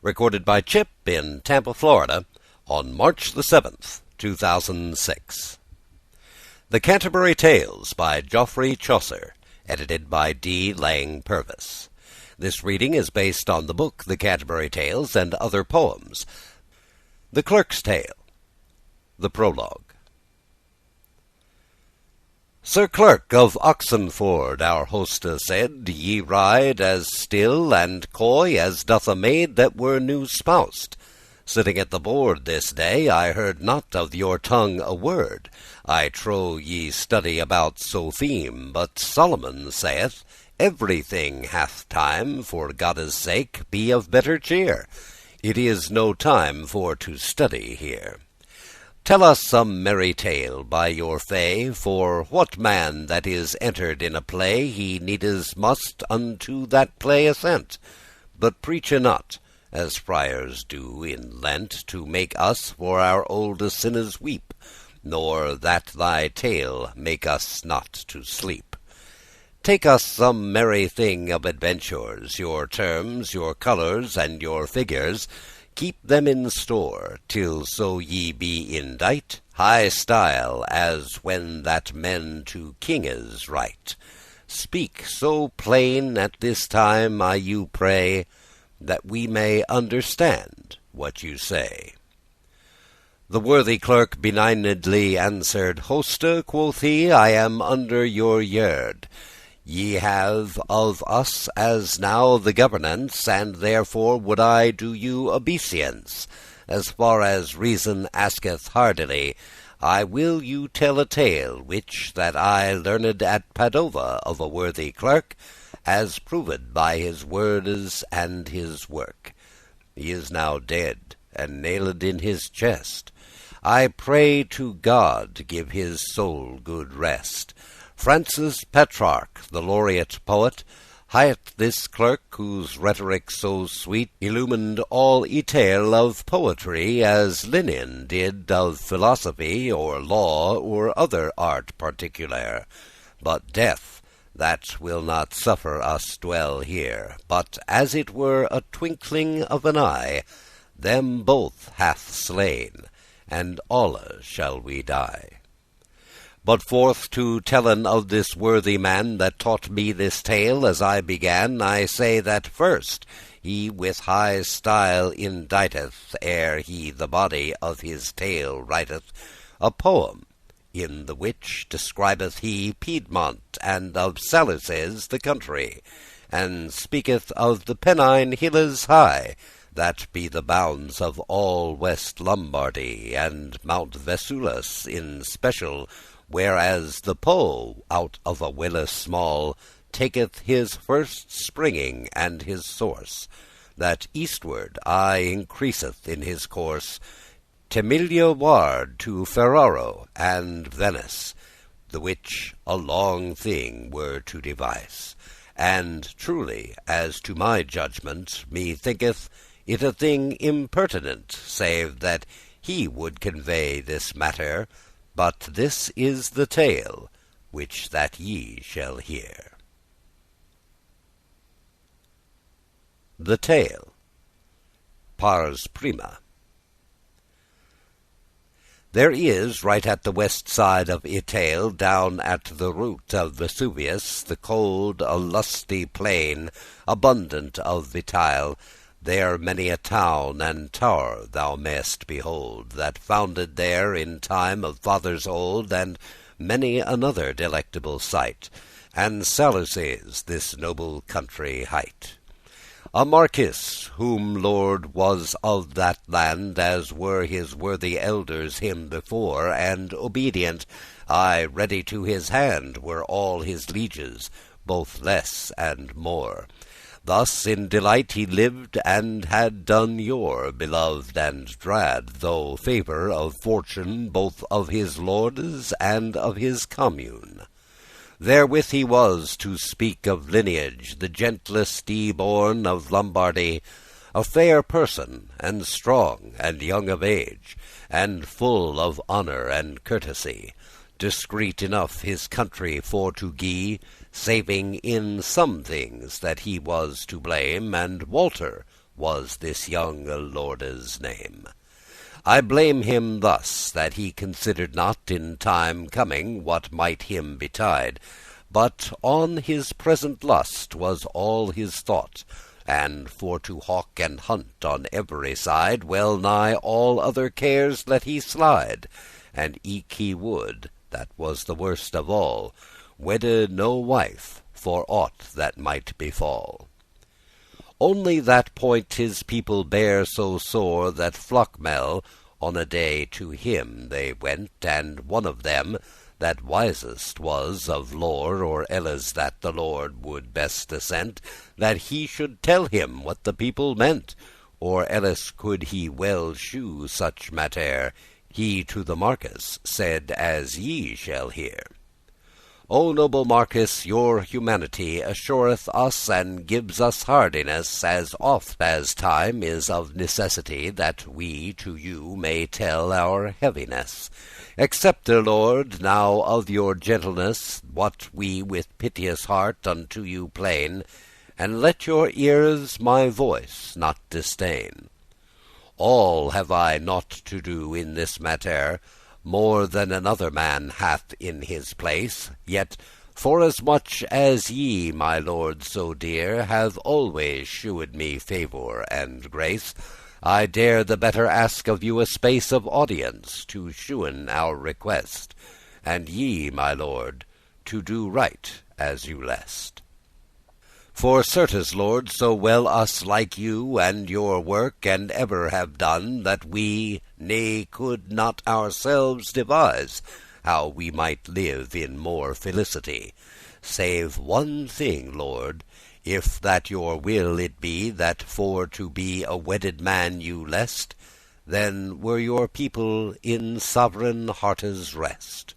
recorded by Chip in Tampa, Florida, on March the 7th, 2006. The Canterbury Tales by Geoffrey Chaucer, edited by D. Lang Purvis. This reading is based on the book The Canterbury Tales and Other Poems. The Clerk's Tale. The Prologue. Sir Clerk of Oxenford, our hostess said, ye ride as still and coy as doth a maid that were new spoused. Sitting at the board this day, I heard not of your tongue a word. I trow ye study about so theme, but Solomon saith, everything hath time, for Godde's sake, be of better cheer. It is no time for to study here. Tell us some merry tale by your fay, for what man that is entered in a play, he needes must unto that play assent. But preache not, as friars do in Lent, to make us for our olde sinnes weep, nor that thy tale make us not to sleep. Take us some merry thing of adventures, your terms, your colours, and your figures. Keep them in store, till so ye be indite high style, as when that men to kinges write. Speak so plain at this time, I you pray, that we may understand what you say. The worthy clerk benignedly answered, Hoste, quoth he, I am under your yerde. Ye have of us as now the governance, and therefore would I do you obeisance. As far as reason asketh hardily, I will you tell a tale, which that I learned at Padova of a worthy clerk, as proved by his wordes and his work. He is now dead, and nailed in his chest. I pray to God give his soul good rest. Francis Petrarch, the laureate poet, hight this clerk, whose rhetoric so sweet illumined all y tale of poetry, as Linnan did of philosophy, or law, or other art particular. But death, that will not suffer us dwell here, but as it were a twinkling of an eye, them both hath slain, and alle shall we die. But forth to tellen of this worthy man that taught me this tale, as I began, I say that first he with high style inditeth, ere he the body of his tale writeth, a poem, in the which describeth he Piedmont, and of Saluces the country, and speaketh of the Pennine hilles high, that be the bounds of all West Lombardy, and Mount Vesulas in special, whereas the Po out of a wille small taketh his first springing and his source, that eastward aye increaseth in his course, Temilia ward to Ferraro and Venice, the which a long thing were to devise. And truly, as to my judgment, me thinketh it a thing impertinent, save that he would convey this matter. But this is the tale which that ye shall hear. The Tale. Pars Prima. There is, right at the west side of Itale, down at the root of Vesuvius, the cold, a lusty plain, abundant of vitile. There many a town and tower thou mayst behold, that founded there in time of fathers old, and many another delectable sight, and Saluces this noble country hight. A marquis, whom lord was of that land, as were his worthy elders him before, and obedient, aye ready to his hand, were all his lieges, both less and more. Thus in delight he lived, and had done yore, beloved and drad, though favour of fortune, both of his lordes and of his commune. Therewith he was, to speak of lineage, the gentlest y-born of Lombardy, a fair person, and strong, and young of age, and full of honour and courtesy, discreet enough his country for to gie, saving in some things that he was to blame, and Walter was this younge lorde's name. I blame him thus, that he considered not in time coming what might him betide, but on his present lust was all his thought, and for to hawk and hunt on every side, well nigh all other cares let he slide, and eke he would, that was the worst of all, wedde no wife for aught that might befall. Only that point his people bare so sore, that Flockmel on a day to him they went, and one of them, that wisest was of lore, or elles that the Lord would best assent, that he should tell him what the people meant, or elles could he well shew such matter. He to the Marquis said, as ye shall hear. O noble Marquis, your humanity assureth us and gives us hardiness, as oft as time is of necessity, that we to you may tell our heaviness. Accept, Lord, now of your gentleness what we with piteous heart unto you plain, and let your ears my voice not disdain. All have I naught to do in this matter, more than another man hath in his place, yet forasmuch as ye, my lord so dear, have always shewed me favour and grace, I dare the better ask of you a space of audience to shewen our request, and ye, my lord, to do right as you lest. For certes, Lord, so well us like you and your work, and ever have done, that we ne could not ourselves devise how we might live in more felicity, save one thing, Lord, if that your will it be, that for to be a wedded man you lest, then were your people in sovereign hearte's rest.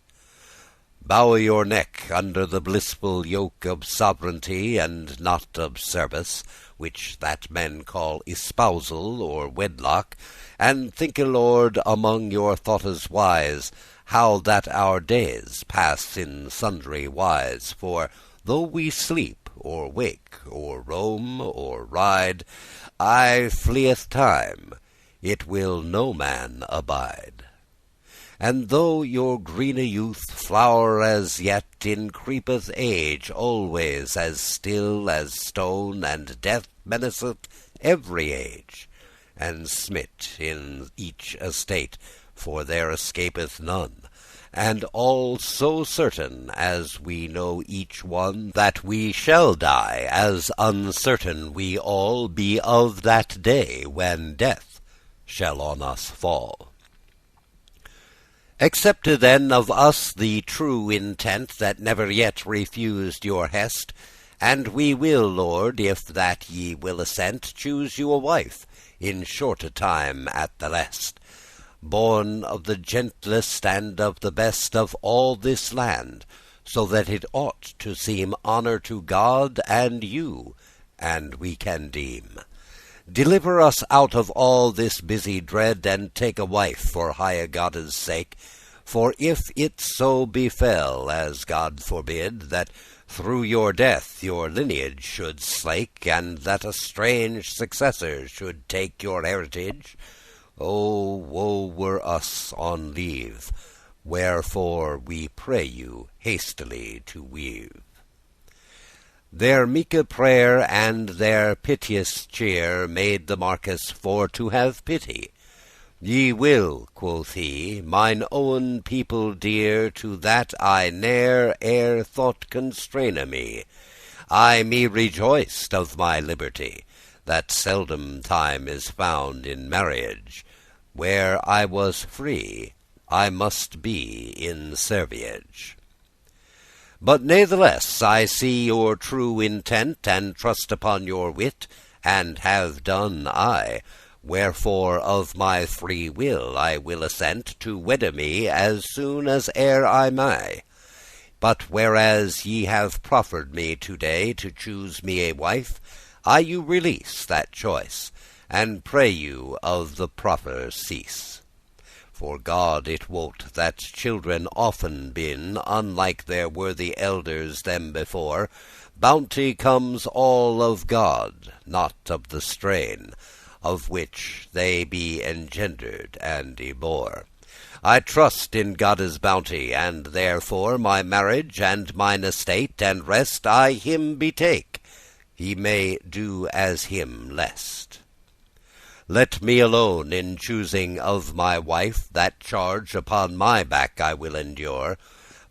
Bow your neck under the blissful yoke of sovereignty, and not of service, which that men call espousal or wedlock, and thinke, Lord, among your thoughtes wise, how that our days pass in sundry wise. For though we sleep, or wake, or roam, or ride, aye fleeth time, it will no man abide. And though your greene youth flower as yet, increepeth age always as still as stone, and death menaceth every age, and smit in each estate, for there escapeth none, and all so certain as we know each one that we shall die, as uncertain we all be of that day when death shall on us fall. Accept then of us the true intent, that never yet refused your hest, and we will, Lord, if that ye will assent, choose you a wife in shorte time at the lest, born of the gentlest and of the best of all this land, so that it ought to seem honour to God and you, and we can deem. Deliver us out of all this busy dread, and take a wife for highe Godde's sake. For if it so befell, as God forbid, that through your death your lineage should slake, and that a strange successor should take your heritage, oh, woe were us on leave, wherefore we pray you hastily to weave. Their meeke prayer and their piteous cheer made the Marquis for to have pity. Ye will, quoth he, mine owen people dear, to that I ne'er ere thought constraine me. I me rejoiced of my liberty, that seldom time is found in marriage. Where I was free, I must be in serviage. But natheless I see your true intent, and trust upon your wit, and have done I. Wherefore of my free will I will assent to wedde me as soon as e'er I may. But whereas ye have proffered me today to choose me a wife, I you release that choice, and pray you of the proffer cease. For God it wot that children often been, unlike their worthy elders them before. Bounty comes all of God, not of the strain, of which they be engendered and ybore. I trust in Godde's bounty, and therefore my marriage and mine estate and rest I him betake. He may do as him lest. Let me alone in choosing of my wife, that charge upon my back I will endure.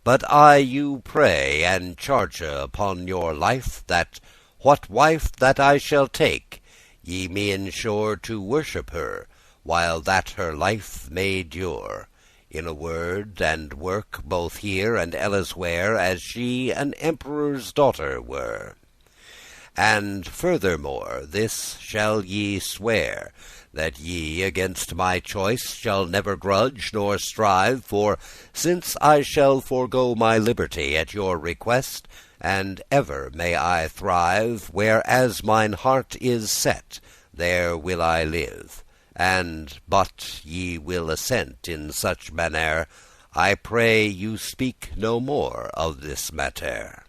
But I you pray and charge upon your life, that what wife that I shall take, ye me ensure to worship her, while that her life may dure. In a word and work, both here and elleswhere, as she an emperor's daughter were. And furthermore this shall ye swear, that ye against my choice shall never grudge nor strive, for since I shall forego my liberty at your request, and ever may I thrive, whereas mine heart is set, there will I live. And but ye will assent in such mannere, I pray you speak no more of this matter.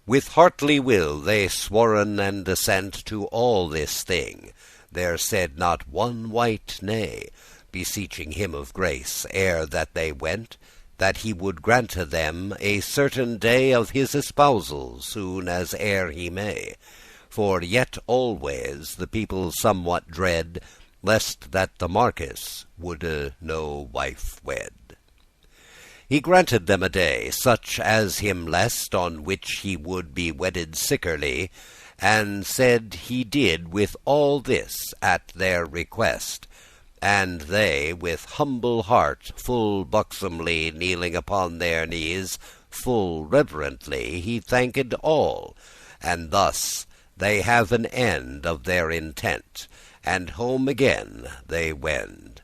With heartly will they sworen and assent to all this thing. There said not one wight nay, beseeching him of grace, ere that they went, that he would grante them a certain day of his espousal, soon as e'er he may. For yet always the people somewhat dread, lest that the Marquis woulde no wife wed. He granted them a day, such as him lest, on which he would be wedded sickerly, and said he did with all this at their request. And they with humble heart, full buxomly, kneeling upon their knees, full reverently he thanked all, and thus they have an end of their intent, and home again they wend.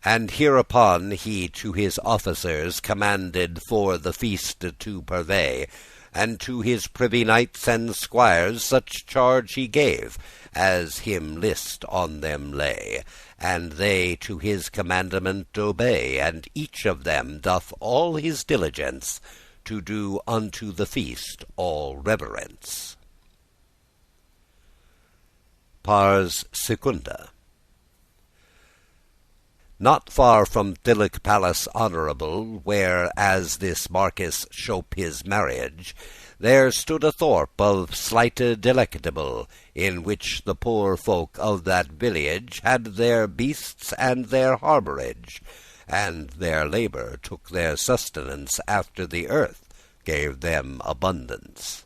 And hereupon he to his officers commanded for the feast to purvey, and to his privy knights and squires such charge he gave, as him list on them lay, and they to his commandement obey, and each of them doth all his diligence to do unto the feast all reverence. Pars Secunda. Not far from Thilic Palace honourable, where as this Marquis shope his marriage, there stood a thorpe of sleighte delectable, in which the poor folk of that village had their beasts and their harbourage, and their labour took their sustenance after the earth gave them abundance.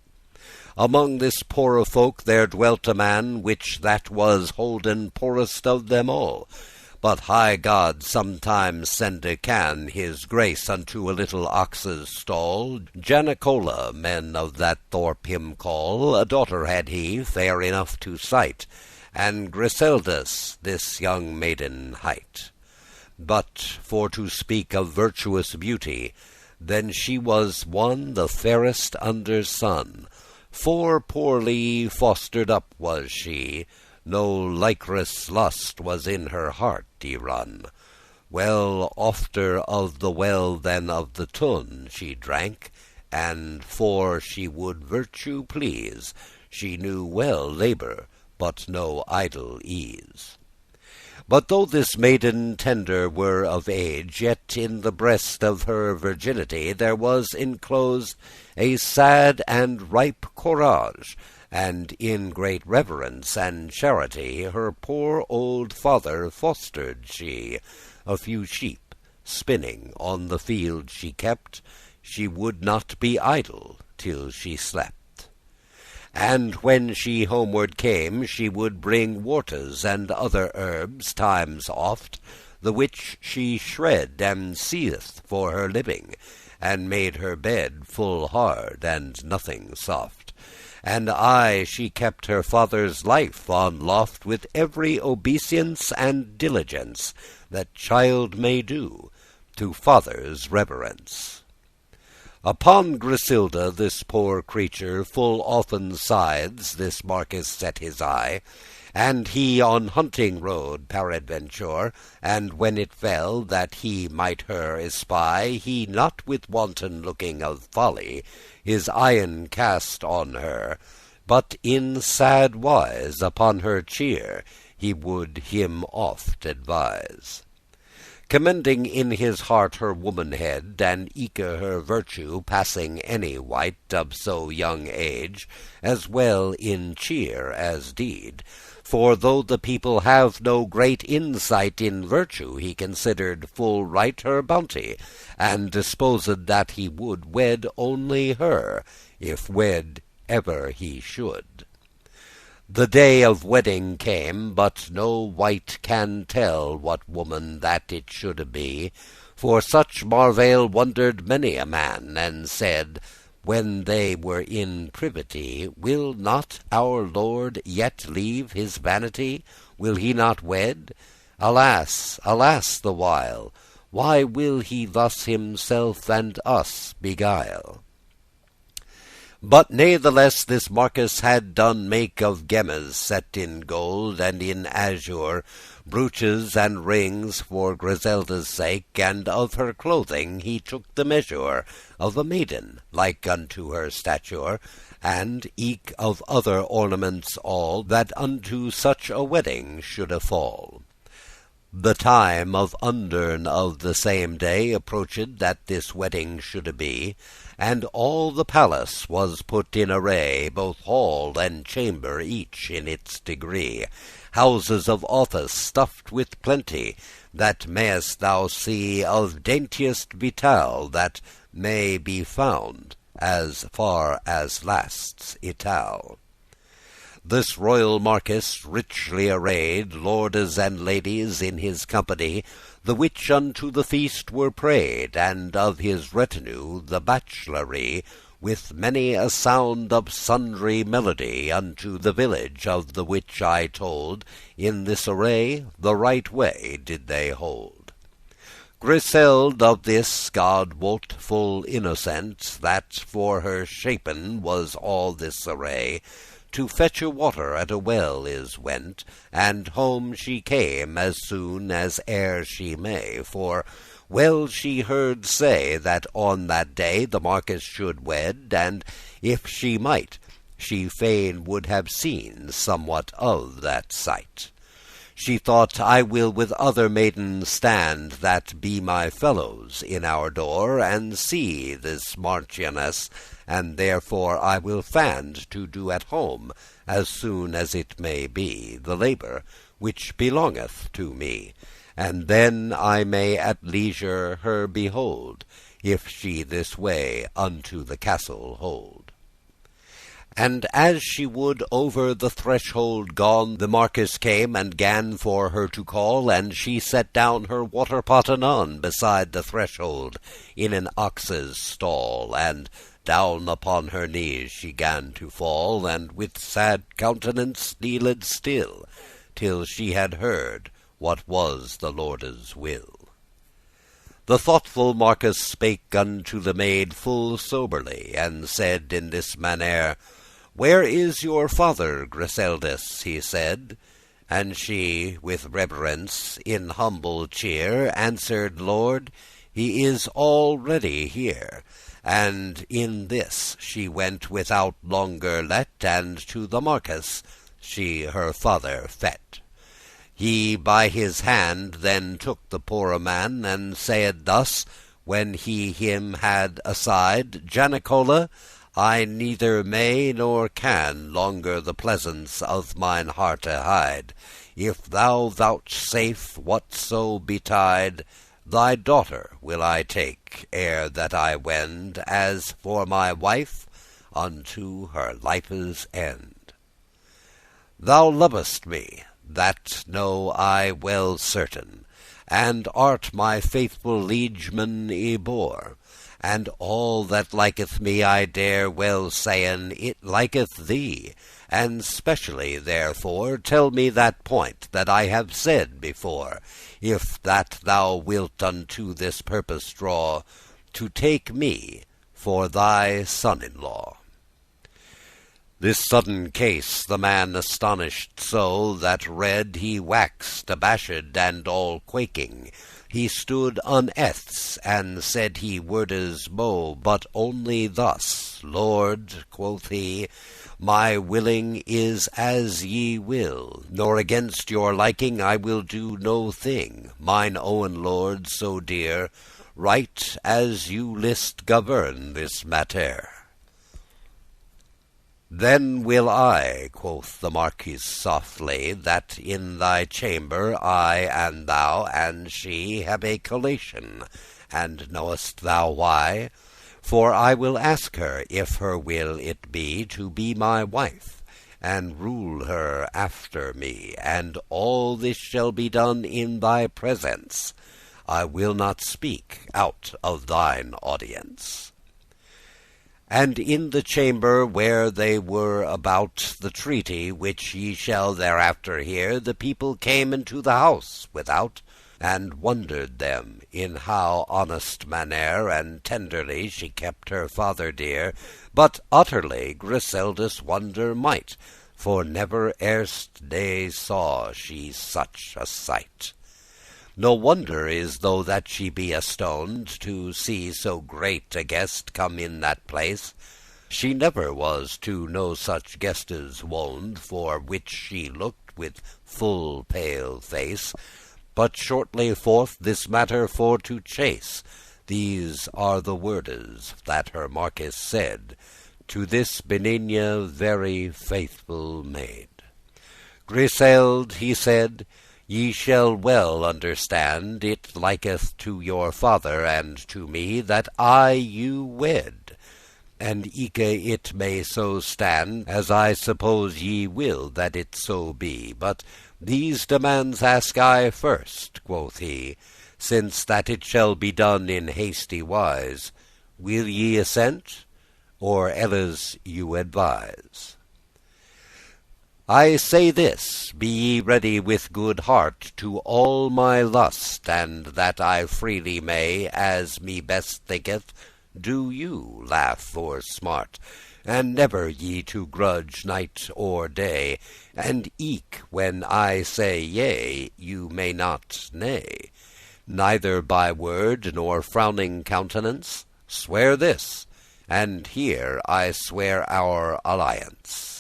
Among this poore folk there dwelt a man, which that was holden poorest of them all. But high God sometimes sende can his grace unto a little ox's stall. Janicola men of that thorpe him call. A daughter had he, fair enough to sight, and Griseldis this young maiden hight. But for to speak of virtuous beauty, then she was one the fairest under sun. For poorly fostered up was she, no likerous lust was in her heart y run. Well ofter of the well than of the tun she drank, and for she would virtue please, she knew well labour, but no idle ease. But though this maiden tender were of age, yet in the breast of her virginity there was enclosed a sad and ripe courage, and in great reverence and charity her poor old father fostered she. A few sheep spinning on the field she kept, she would not be idle till she slept. And when she homeward came, she would bring wortes and other herbs times oft, the which she shred and seethed for her living, and made her bed full hard and nothing soft. And aye she kept her father's life on loft with every obeisance and diligence that child may do to father's reverence. Upon Griselda, this poor creature, full often sides this Marquis set his eye, And he on hunting rode peradventure, and when it fell that he might her espy, he not with wanton looking of folly his eyen cast on her, but in sad wise upon her cheer he would him oft advise, commending in his heart her womanhead, and eke her virtue passing any wight of so young age, as well in cheer as deed. For though the people have no great insight in virtue, he considered full right her bounty, and disposed that he would wed only her, if wed ever he should. The day of wedding came, but no wight can tell what woman that it shoulde be. For such marvail wondered many a man, and said, when they were in privity, will not our Lord yet leave his vanity? Will he not wed? Alas, alas the while! Why will he thus himself and us beguile? But natheless this Marquis had done make of gemmes set in gold and in azure, brooches and rings for Griselda's sake, and of her clothing he took the measure of a maiden like unto her stature, and eke of other ornaments all, that unto such a wedding shoulde fall. The time of undern of the same day approached that this wedding shoulde be, and all the palace was put in array, both hall and chamber each in its degree, houses of office stuffed with plenty, that mayest thou see of daintiest vitale that may be found, as far as lasts Itale. This royal Marquis, richly arrayed, lordes and ladies in his company, the which unto the feast were prayed, and of his retinue the bachelory, with many a sound of sundry melody, unto the village of the which I told, in this array the right way did they hold. Griseld of this, God wot, full innocent, that for her shapen was all this array, to fetche water at a well is went, and home she came as soon as e'er she may, for well she heard say that on that day the Marquis should wed, and if she might, she fain would have seen somewhat of that sight. She thought, I will with other maidens stand that be my fellows in our door, and see this Marchioness, and therefore I will fand to do at home, as soon as it may be, the labour which belongeth to me, and then I may at leisure her behold, if she this way unto the castle hold. And as she would over the threshold gone, the Marquis came and gan for her to call, and she set down her water pot anon beside the threshold in an ox's stall, and down upon her knees she gan to fall, and with sad countenance kneeled still, till she had heard what was the Lorde's will. The thoughtful Marquis spake unto the maid full soberly, and said in this mannere, "Where is your father, Griseldis?" he said. And she, with reverence, in humble cheer, answered, "Lord, he is already here." And in this she went without longer let, and to the Marquis she her father fet. He by his hand then took the poore man, and said thus, when he him had aside, "Janicola, I neither may nor can longer the pleasance of mine hearte hide. If thou vouchsafe whatso betide, thy daughter will I take, ere that I wend, as for my wife, unto her life's end. Thou lovest me, that know I well certain, and art my faithful liegeman y bore. And all that liketh me I dare well sayn it liketh thee, and specially therefore tell me that point that I have said before, if that thou wilt unto this purpose draw, to take me for thy son in law." This sudden case the man astonished so, that red he waxed, abashed, and all quaking. He stood uneaths, and said he wordes mo, but only thus: "Lord," quoth he, "my willing is as ye will, nor against your liking I will do no thing. Mine owen lord so dear, right as you list govern this matter." "Then will I," quoth the Marquis softly, "that in thy chamber I and thou and she have a collation. And knowest thou why? For I will ask her, if her will it be to be my wife, and rule her after me, and all this shall be done in thy presence. I will not speak out of thine audience." And in the chamber where they were about the treaty, which ye shall thereafter hear, the people came into the house without, and wondered them in how honest manner and tenderly she kept her father dear. But utterly Griseldis wonder might, for never erst they saw she such a sight. No wonder is though that she be astoned to see so great a guest come in that place. She never was to no such guestes woned, for which she looked with full pale face. But shortly forth this matter for to chase, these are the wordes that her Marquis said to this benigne very faithful maid. "Griseld," he said, "ye shall well understand, it liketh to your father and to me that I you wed. And eke it may so stand, as I suppose ye will that it so be. But these demands ask I first," quoth he, "since that it shall be done in hasty wise. Will ye assent, or elles you advise? I say this, be ye ready with good heart to all my lust, and that I freely may, as me best thinketh, do you laugh or smart, and never ye to grudge night or day, and eke when I say yea, you may not nay, neither by word nor frowning countenance. Swear this, and here I swear our alliance."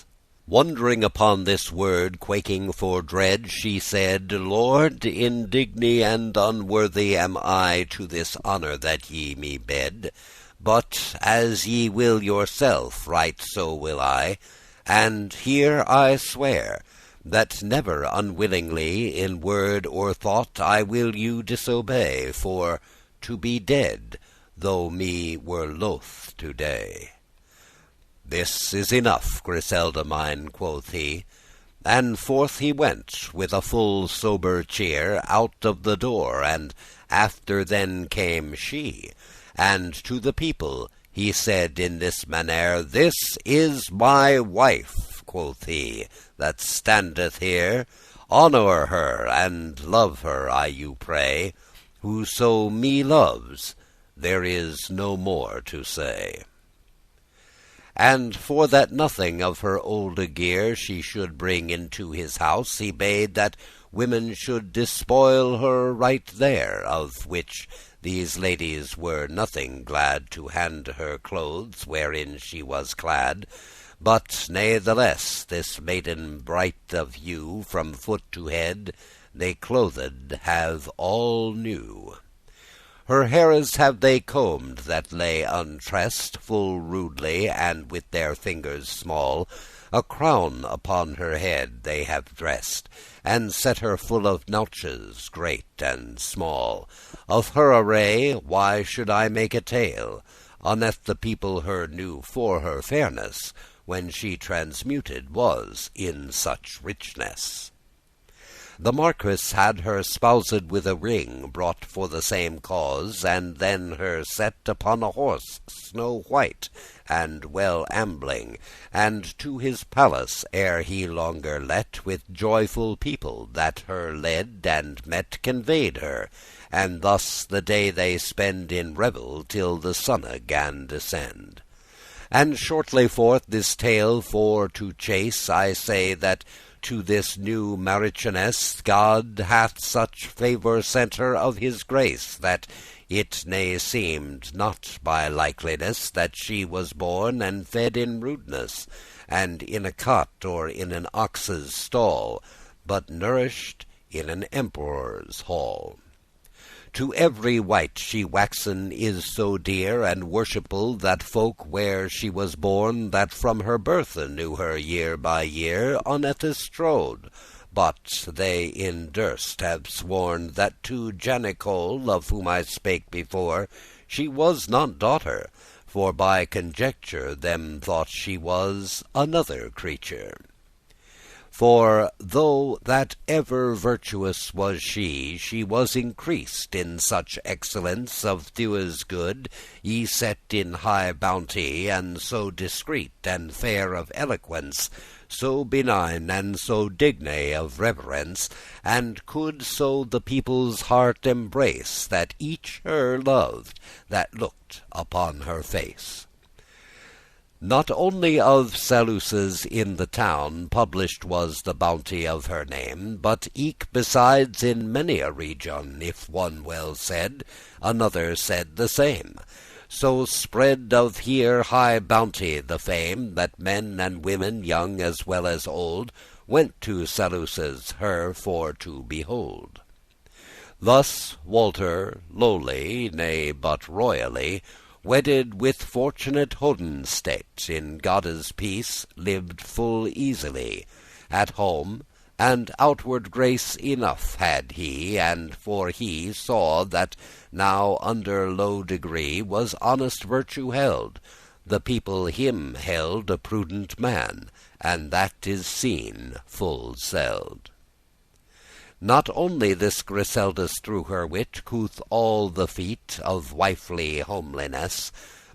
Wondering upon this word, quaking for dread, she said, "Lord, indigne and unworthy am I to this honour that ye me bed. But as ye will yourself, right so will I. And here I swear, that never unwillingly in word or thought I will you disobey, for to be dead, though me were loath today." "This is enough, Griselde mine," quoth he, and forth he went with a full sober cheer out of the door, and after then came she, and to the people he said in this manner: "This is my wife," quoth he, "that standeth here. Honour her and love her, I you pray. Whoso me loves, there is no more to say." And for that nothing of her olde gear she should bring into his house, he bade that women should despoil her right there, of which these ladies were nothing glad to hand her clothes wherein she was clad. But natheless this maiden bright of hue, from foot to head they clothed have all new. Her haires have they combed that lay untressed full rudely, and with their fingers small a crown upon her head they have dressed, and set her full of notches great and small. Of her array why should I make a tale? Unneth the people her knew for her fairness, when she transmuted was in such richness. The Marquis had her spoused with a ring brought for the same cause, and then her set upon a horse snow white and well ambling, and to his palace ere he longer let, with joyful people that her led and met conveyed her, and thus the day they spend in revel till the sunne gan descend. And shortly forth this tale for to chase, I say that to this new Marchioness God hath such favour sent her of his grace, that it ne seemed not by likeliness that she was born and fed in rudeness, and in a cot or in an ox's stall, but nourished in an emperor's hall. To every wight she waxen is so dear and worshipful, that folk where she was born, that from her birth knew her year by year, unnethe strode. But they in durst have sworn that to Janicole, of whom I spake before, she was not daughter, for by conjecture them thought she was another creature. For though that ever virtuous was she was increased in such excellence of thewes good, y set in high bounty, and so discreet and fair of eloquence, so benign and so digne of reverence, and could so the people's heart embrace, that each her loved that looked upon her face. Not only of Saluces in the town published was the bounty of her name, but eke besides in many a region, if one well said, another said the same. So spread of here high bounty the fame, that men and women, young as well as old, went to Saluces her for to behold. Thus Walter lowly, nay but royally, wedded with fortunate Hodenstedt, in Godde's peace lived full easily at home, and outward grace enough had he, and for he saw that now under low degree was honest virtue held, the people him held a prudent man, and that is seen full seld. Not only this Griseldis through her wit couth all the feat of wifely homeliness,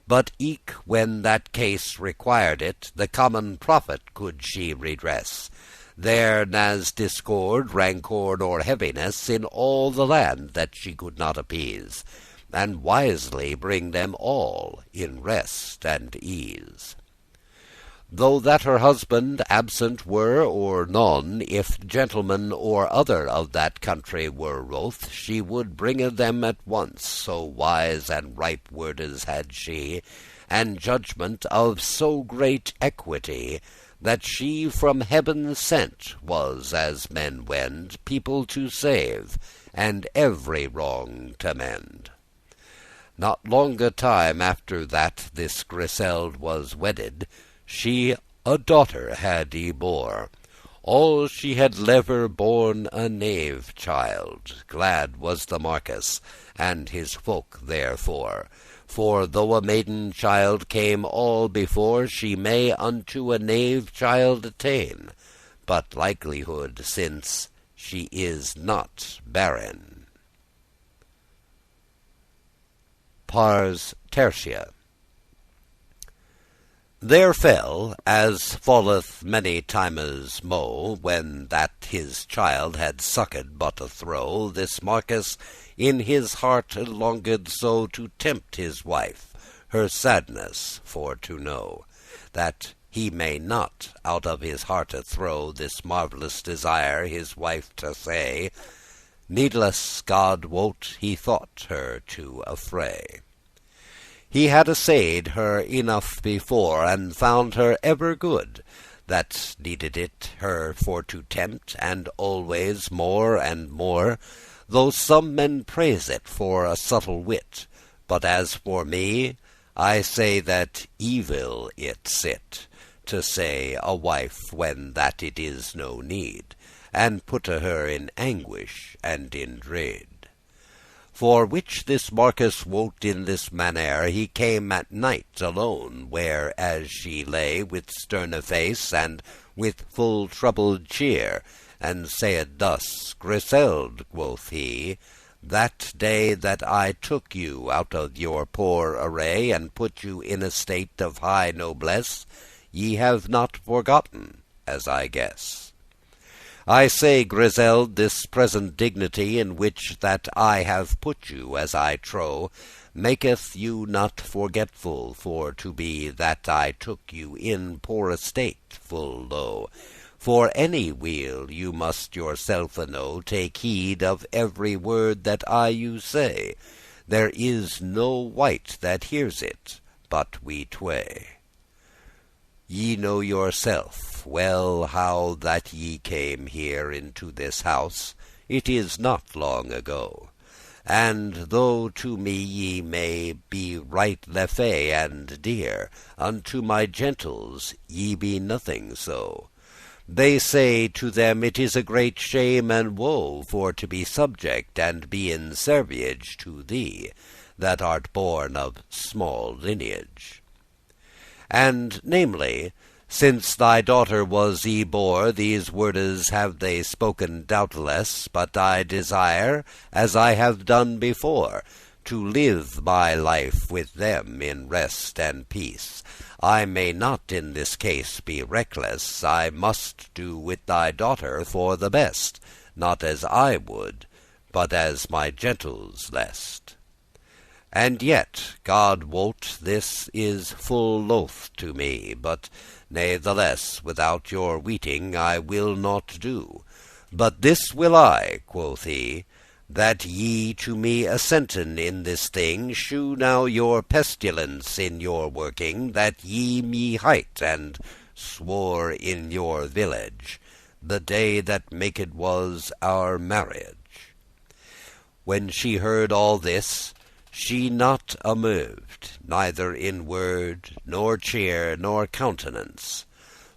but eke when that case required it, the common profit could she redress. There n'as discord, rancour, nor heaviness in all the land that she could not appease, and wisely bring them all in rest and ease. Though that her husband absent were or none, if gentlemen or other of that country were wroth, she would bringe them at once, so wise and ripe wordes had she, and judgment of so great equity, that she from heaven sent was, as men wend, people to save, and every wrong to mend. Not longe time after that this Griseld was wedded, she a daughter had y bore. All she had lever born a knave child. Glad was the Marquis and his folk therefore. For though a maiden child came all before, she may unto a knave child attain, but likelihood, since she is not barren. Pars tertia. There fell, as falleth many times mo', when that his child had sucked but a throw, this Marquis in his heart longed so to tempt his wife, her sadness for to know, that he may not out of his hearte throw this marvellous desire his wife to say. Needless, God wot, he thought her to affray. He had assayed her enough before, and found her ever good, that needed it her for to tempt, and always more and more, though some men praise it for a subtle wit. But as for me, I say that evil it sit, to say a wife when that it is no need, and putte her in anguish and in dread. For which this Marquis wot in this mannere, he came at night alone, where as she lay with sterne face, and with full troubled cheer, and said thus, "Griseld," quoth he, "that day that I took you out of your poor array, and put you in a state of high noblesse, ye have not forgotten, as I guess. I say, Griseld, this present dignity in which that I have put you, as I trow, maketh you not forgetful for to be that I took you in poor estate full low. For any while you must yourselfe know, take heed of every word that I you say. There is no wight that hears it, but we tway. Ye know yourself well how that ye came here into this house. It is not long ago. And though to me ye may be right lefe and dear, unto my gentles ye be nothing so. They say to them it is a great shame and woe for to be subject and be in serviage to thee, that art born of small lineage. And namely, since thy daughter was y bore, these wordes have they spoken doubteless, but I desire, as I have done before, to live my life with them in rest and peace. I may not in this case be reckless. I must do with thy daughter for the best, not as I would, but as my gentles lest. And yet, God wot, this is full loath to me, but natheless, without your weeting, I will not do. But this will I, quoth he, that ye to me assenten in this thing, shew now your pestilence in your working, that ye me hight and swore in your village, the day that maked was our marriage. When she heard all this, she not amoved, neither in word, nor cheer, nor countenance.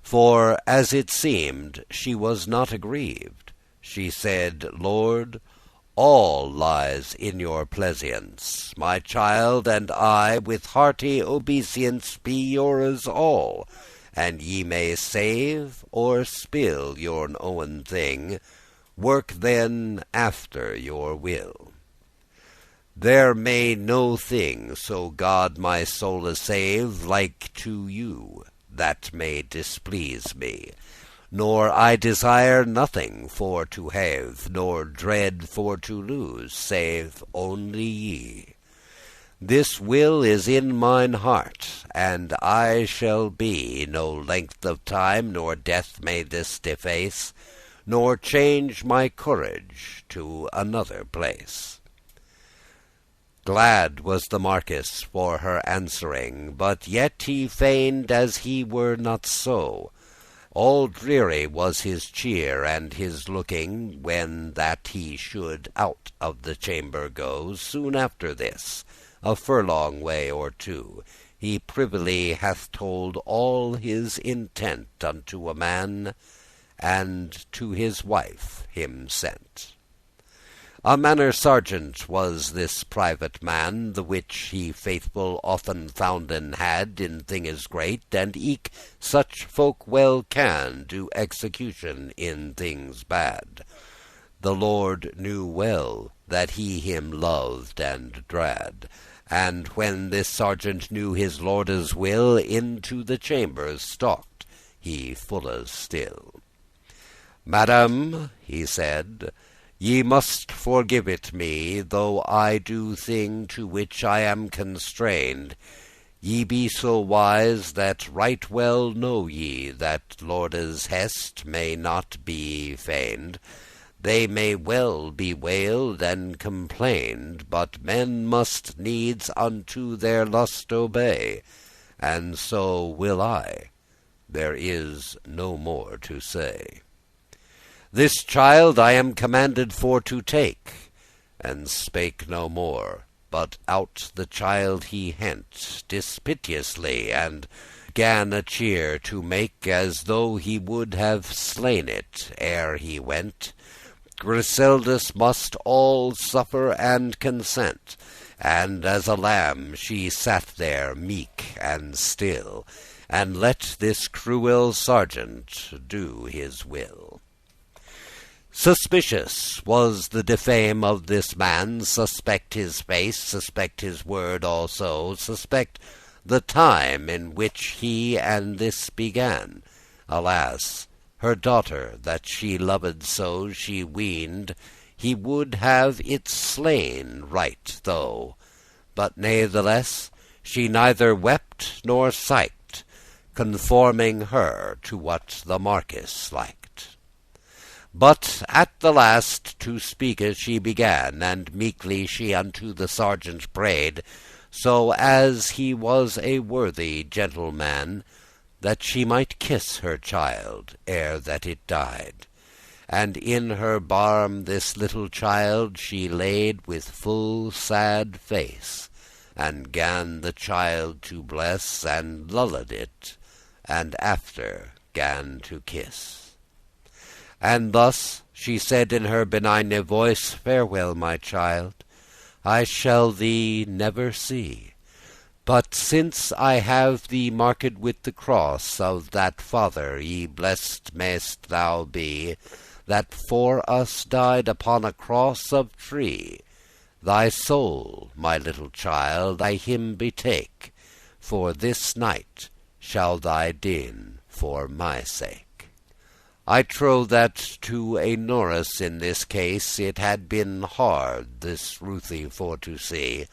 For, as it seemed, she was not aggrieved. She said, Lord, all lies in your pleasance. My child and I with hearty obeisance be yours all, and ye may save or spill your owen thing. Work then after your will. There may no thing, so God my soule save, like to you, that may displease me. Nor I desire nothing for to have, nor dread for to lose, save only ye. This will is in mine heart, and I shall be no length of time, nor death may this deface, nor change my courage to another place. Glad was the marquis for her answering, but yet he feigned as he were not so. All dreary was his cheer and his looking, when that he should out of the chamber go. Soon after this, a furlong way or two, he privily hath told all his intent unto a man, and to his wife him sent. A manor sergeant was this private man, the which he faithful often founden had in thinges great, and eke such folk well can do execution in things bad. The lord knew well that he him loved and drad, and when this sergeant knew his lorde's will, into the chambers stalked he fulle still. Madam, he said, ye must forgive it me, though I do thing to which I am constrained. Ye be so wise that right well know ye that lordes' hest may not be feigned. They may well be wailed and complained, but men must needs unto their lust obey, and so will I. There is no more to say. This child I am commanded for to take, and spake no more, but out the child he hent dispiteously, and gan a cheer to make, as though he would have slain it ere he went. Griseldis must all suffer and consent, and as a lamb she sat there meek and still, and let this cruel sergeant do his will. Suspicious was the defame of this man, suspect his face, suspect his word also, suspect the time in which he and this began. Alas, Her daughter, that she loved so, she weened he would have it slain right tho'. But natheless she neither wept nor siked, conforming her to what the marquis liked. But at the last to speake she began, And meekly she unto the sergeant prayed, So as he was a worthy gentleman, That she might kiss her child ere that it died. And in her barm this little child she laid With full sad face, and gan the child to bless, And lulled it, and after gan to kiss. And thus she said in her benigne voice, Farewell, my child, I shall thee never see. But since I have thee marked with the cross Of that Father, y blessed may'st thou be, That for us died upon a cross of tree, Thy soul, my little child, I him betake, For this night shall thy din for my sake. I trow that to a Norris in this case It had been hard this Ruthie for to see.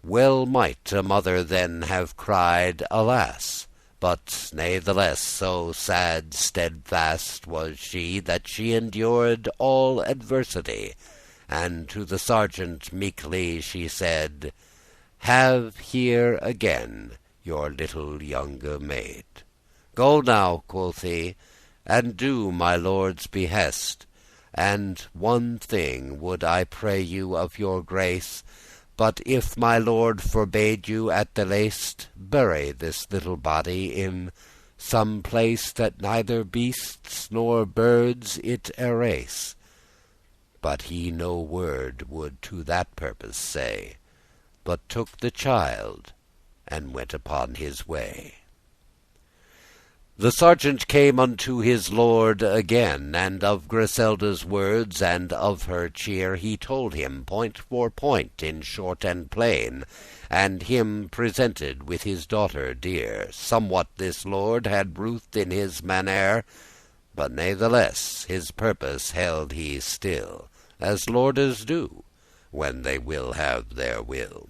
Well might a mother then have cried, Alas! But natheless so sad steadfast was she, That she endured all adversity, And to the sergeant meekly she said, Have here again your little younge maid. Go now, quoth he, and do my lord's behest, And one thing would I pray you of your grace, But if my lord forbade you at the least, Bury this little body in some place That neither beasts nor birds it erace. But he no word would to that purpose say, But took the child and went upon his way. The sergeant came unto his lord again, And of Griselda's words and of her cheer He told him point for point in short and plain, And him presented with his daughter dear. Somewhat this lord had ruth in his mannere, But natheless his purpose held he still, As lordes do, when they will have their will.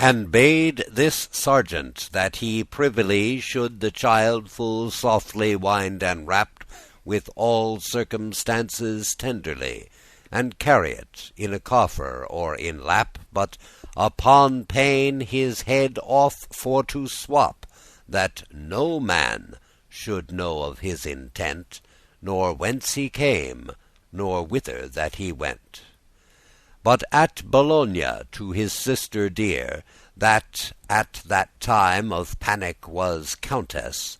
And bade this sergeant that he privily Should the child full softly wind and wrap With all circumstances tenderly, And carry it in a coffer or in lap, But upon pain his head off for to swap, That no man should know of his intent, Nor whence he came, nor whither that he went. But at Bologna to his sister dear, That at that time of panic was countess,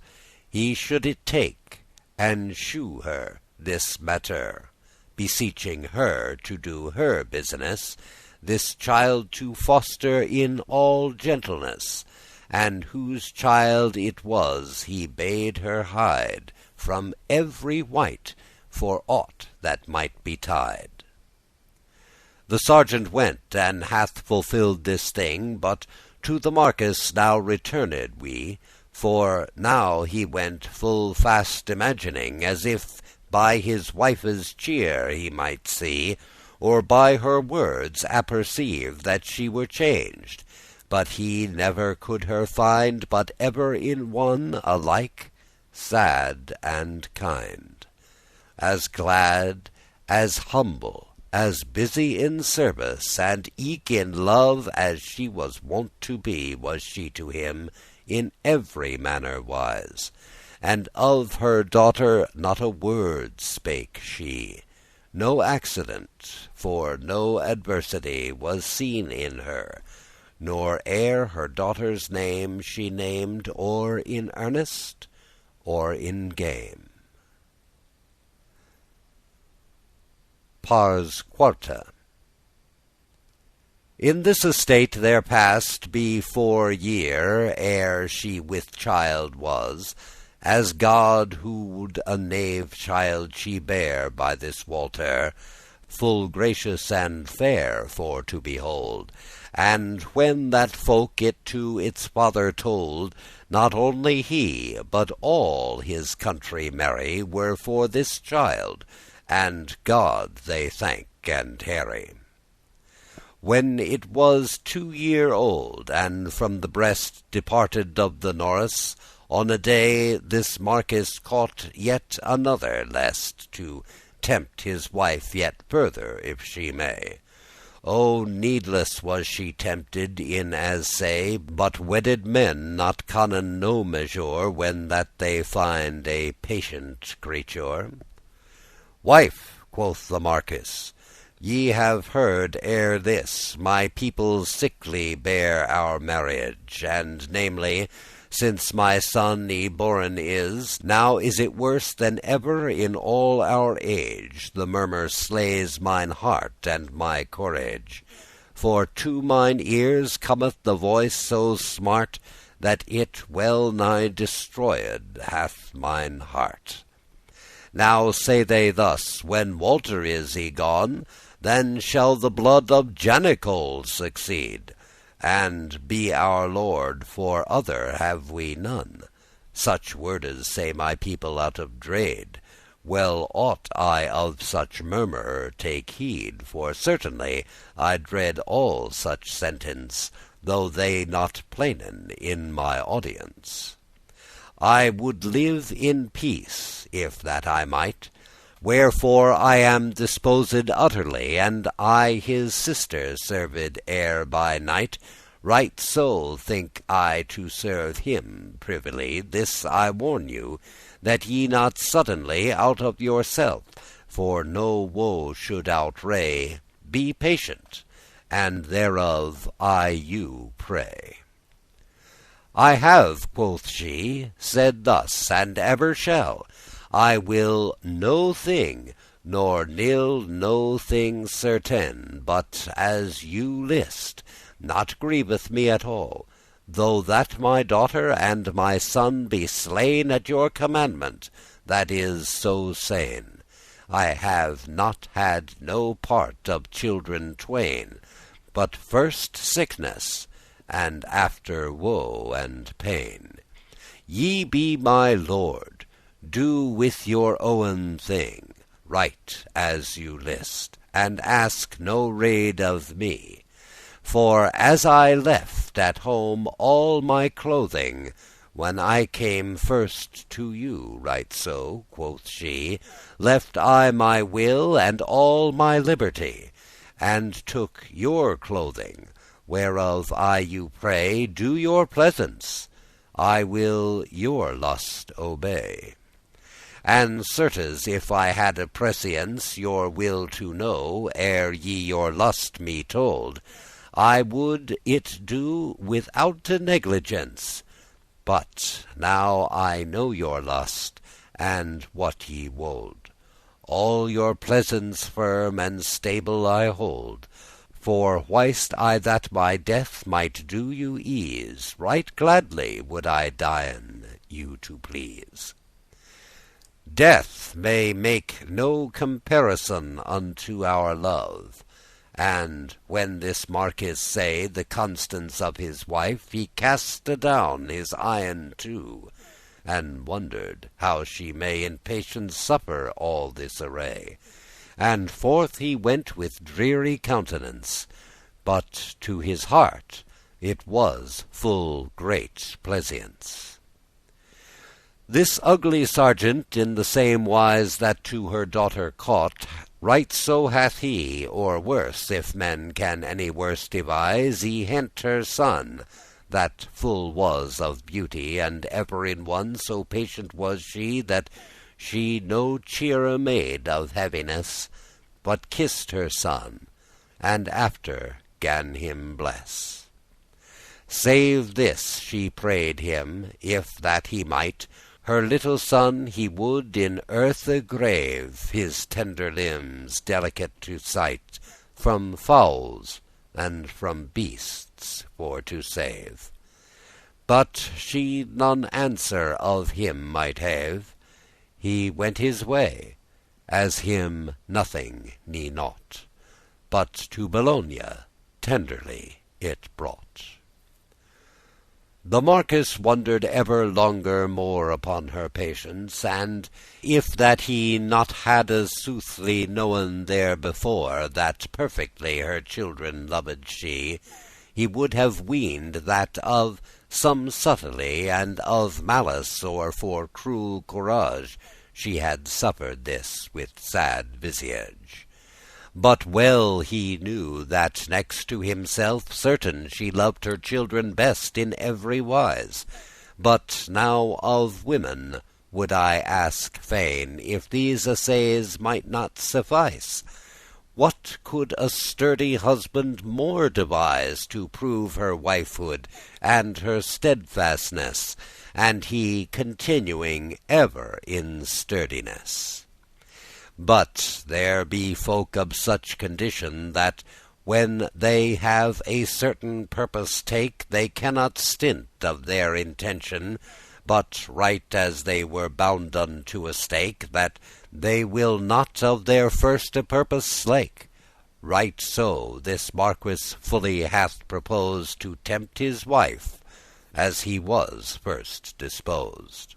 He should it take, and shew her this matter, Beseeching her to do her business, This child to foster in all gentleness, And whose child it was he bade her hide From every wight, for aught that might betide. The sergeant went, and hath fulfilled this thing, But to the marquis now returned we, For now he went full fast imagining, As if by his wife's cheer he might see, Or by her words apperceive that she were changed, But he never could her find, But ever in one alike sad and kind, As glad, as humble, as busy in service, And eke in love, as she was wont to be, Was she to him in every manner wise. And of her daughter not a word spake she, No accident, for no adversity Was seen in her, nor e'er her daughter's name She named, or in earnest, or in game. Pars quarta. In this estate there passed be 4 year Ere she with child was, as God who'd a knave child she bare by this Walter, full gracious and fair for to behold. And when that folk it to its father told, not only he, but all his country merry were for this child, and God they thank and harry. When it was 2 year old, and from the breast departed of the Norris, on a day this Marquis caught yet another, lest to tempt his wife yet further, if she may. Oh, needless was she tempted, in as say, but wedded men not connen no measure, when that they find a patient creature. Wife, quoth the Marquis, ye have heard ere this, my people sickly bear our marriage, and namely, since my son y-born is, now is it worse than ever in all our age. The murmur slays mine heart and my courage. For to mine ears cometh the voice so smart, that it well nigh destroyed hath mine heart. Now say they thus, when Walter is y-gone, then shall the blood of Janicol succeed, and be our lord, for other have we none. Such wordes say my people out of dread. Well ought I of such murmur take heed, for certainly I dread all such sentence, though they not plainen in my audience. I would live in peace, if that I might, wherefore I am disposed utterly, and I his sister served ere by night. Right so think I to serve him privily. This I warn you, that ye not suddenly out of yourself, for no woe should outray. Be patient, and thereof I you pray. I have, quoth she, said thus, and ever shall. I will no thing, nor nill no thing certain, but as you list, not grieveth me at all, though that my daughter and my son be slain at your commandment, that is so sayn. I have not had no part of children twain, but first sickness, and after woe and pain. Ye be my lord, do with your owen thing, right as you list, and ask no rede of me. For as I left at home all my clothing, when I came first to you, right so, quoth she, left I my will and all my liberty, and took your clothing, whereof I you pray, do your pleasance, I will your lust obey. And certes, if I had a prescience your will to know, ere ye your lust me told, I would it do withoute negligence. But now I know your lust, and what ye wold. All your pleasance firm and stable I hold. For whilst I that my death might do you ease, right gladly would I dien you to please. Death may make no comparison unto our love. And when this Marquis say the constance of his wife, he cast down his eyen too, and wondered how she may in patience suffer all this array. And forth he went with dreary countenance, but to his heart it was full great pleasance. This ugly sergeant, in the same wise that to her daughter caught, right so hath he, or worse, if men can any worse devise, y hent her son, that full was of beauty, and ever in one so patient was she, that she no cheere made of heaviness, but kissed her son, and after gan him bless. Save this she prayed him, if that he might, her little son he would in earthe grave, his tender limbs delicate to sight, from fowls and from beasts for to save. But she none answer of him might have. He went his way, as him nothing ne naught, but to Bologna tenderly it brought. The Marquis wondered ever longer more upon her patience, and if that he not hadde soothly knowen therebefore that perfectly her children loved she, he would have weened that of some subtlety and of malice or for cruel courage she had suffered this with sad visage. But well he knew that next to himself certain she loved her children best in every wise. But now of women would I ask fain, if these assays might not suffice, what could a sturdy husband more devise to prove her wifehood and her steadfastness, and he continuing ever in sturdiness? But there be folk of such condition, that when they have a certain purpose take, they cannot stint of their intention, but right as they were bounden to a stake, that they will not of their firste purpose slake. Right so this Marquis fully hath proposed to tempt his wife, as he was first disposed.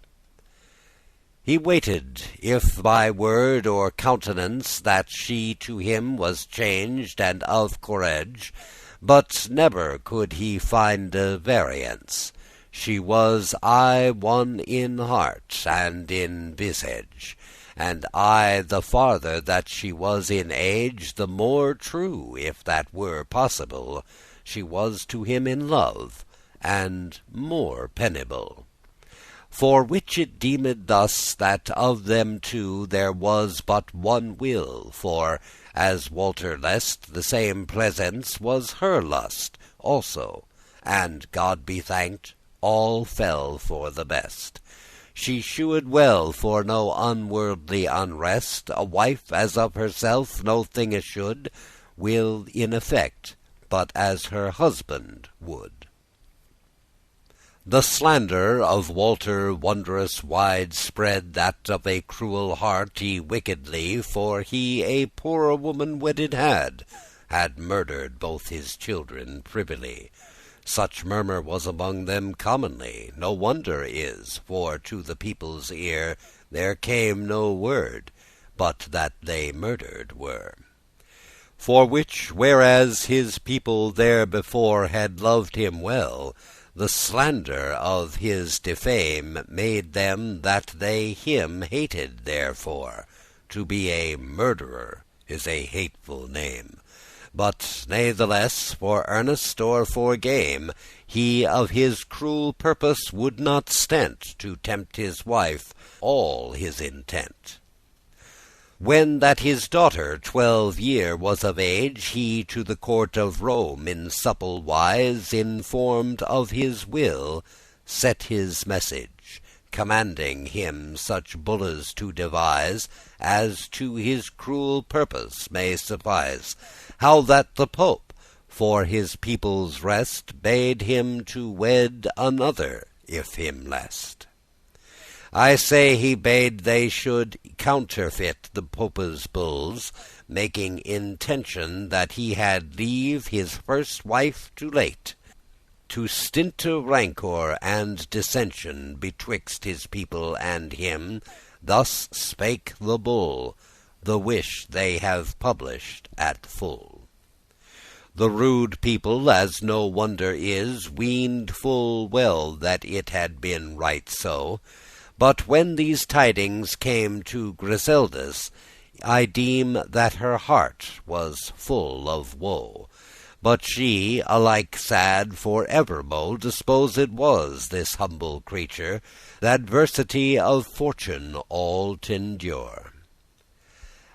He waited if by word or countenance that she to him was changed and of courage, but never could he finde variance. She was aye one in heart and in visage, and aye the farther that she was in age, the more true, if that were possible, she was to him in love, and more penible. For which it deemed thus, that of them two there was but one will, for as Walter lest, the same pleasance was her lust also, and God be thanked, all fell for the best. She shewed well for no unworldly unrest, a wife as of herself no thinge should, will in effect, but as her husband would. The slander of Walter wondrous wide spread, that of a cruel heart he wickedly, for he a poore woman wedded had murdered both his children privily. Such murmur was among them commonly, no wonder is, for to the people's ear there came no word, but that they murdered were. For which, whereas his people therebefore had loved him well, the slander of his defame made them that they him hated therefore. To be a murderer is a hateful name. But natheless, for earnest or for game, he of his cruel purpose would not stent to tempt his wife all his intent. When that his daughter 12 year was of age, he to the court of Rome in supple wise, informed of his will, set his message, commanding him such bulles to devise, as to his cruel purpose may suffice. How that the Pope, for his people's rest, bade him to wed another, if him lest. I say he bade they should counterfeit the Pope's bulls, making intention that he had leave his first wife too late, to stinte rancour and dissension betwixt his people and him. Thus spake the bull, the which they have published at full. The rude people, as no wonder is, weened full well that it had been right so. But when these tidings came to Griseldis, I deem that her heart was full of woe. But she, alike sad for evermo', disposed was, this humble creature, th'adversity of fortune all t'endure.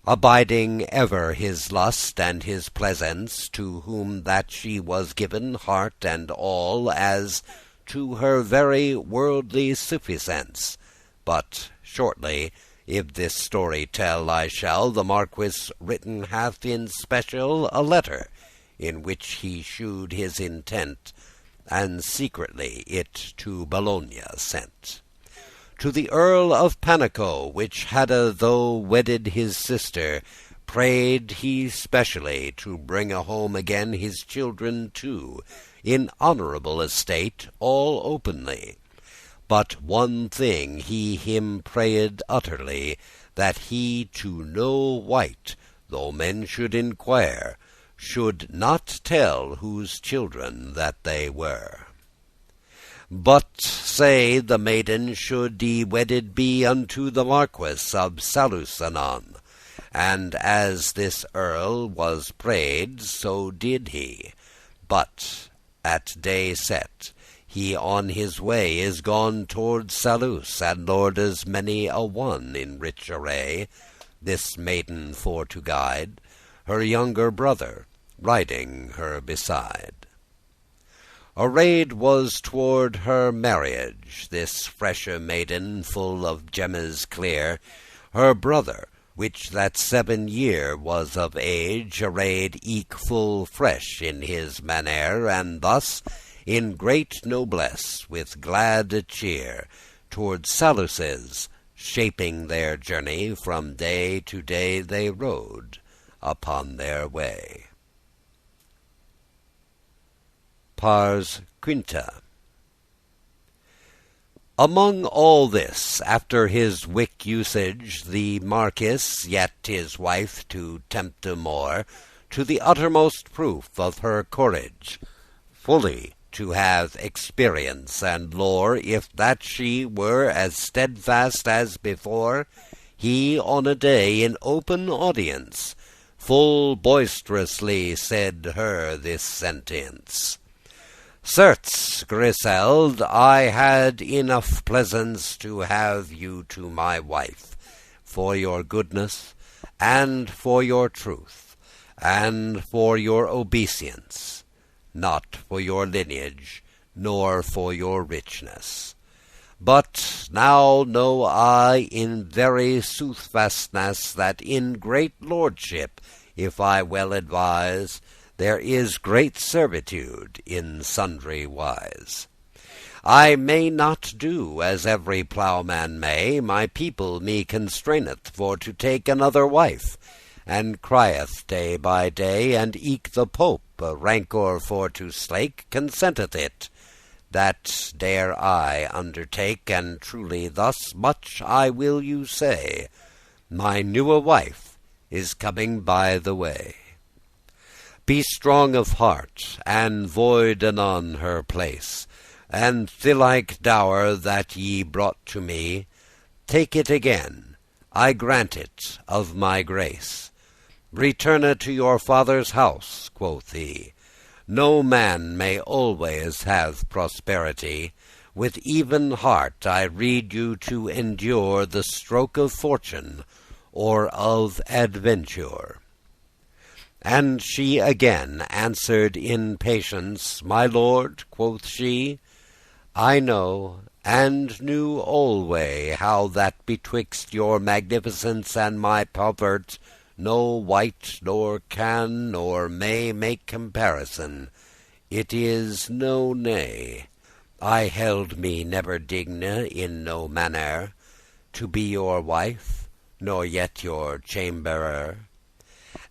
Abiding ever his lust and his pleasance, to whom that she was given heart and all, as to her very worldly suffisance. But shortly, if this story tell I shall, the Marquis written hath in special a letter, in which he shewed his intent, and secretly it to Bologna sent. To the Earl of Panico, which hadde though wedded his sister, prayed he specially to bringe home again his children two, in honourable estate all openly. But one thing he him prayed utterly, that he to no wight, though men should inquire, should not tell whose children that they were. But say the maiden should y wedded be unto the Marquis of Salusanon. And as this earl was prayed, so did he. But at day set, he on his way is gone toward Salus, and lordes many a one in rich array, this maiden for to guide, her younger brother riding her beside. Arrayed was toward her marriage this freshe maiden, full of gemmes clear. Her brother, which that 7 year was of age, arrayed eke full fresh in his mannere, and thus in great noblesse with glad cheer toward Saluces shaping their journey, from day to day they rode upon their way. Pars Quinta. Among all this, after his wick usage, the Marquis yet his wife to tempte more, to the uttermost proof of her courage, fully to have experience and lore, if that she were as steadfast as before, he on a day in open audience full boisterously said her this sentence: "Certes, Griseld, I had enough pleasance to have you to my wife, for your goodness, and for your truth, and for your obeisance, not for your lineage, nor for your richness. But now know I in very soothfastness that in great lordship, if I well advise, there is great servitude in sundry wise. I may not do as every ploughman may, my people me constraineth for to take another wife, and crieth day by day, and eke the Pope, a rancour for to slake, consenteth it. That dare I undertake, and truly thus much I will you say, my newe wife is coming by the way. Be strong of heart, and voide anon her place, and thilike dower that ye brought to me, take it again, I grant it of my grace. Returne to your father's house," quoth he. "No man may always have prosperity. With even heart I rede you to endure the stroke of fortune or of adventure." And she again answered in patience, "My lord," quoth she, "I know and knew alway how that betwixt your magnificence and my povert' no wight nor can nor may make comparison. It is no nay. I held me never digne in no manner to be your wife, nor yet your chamberer.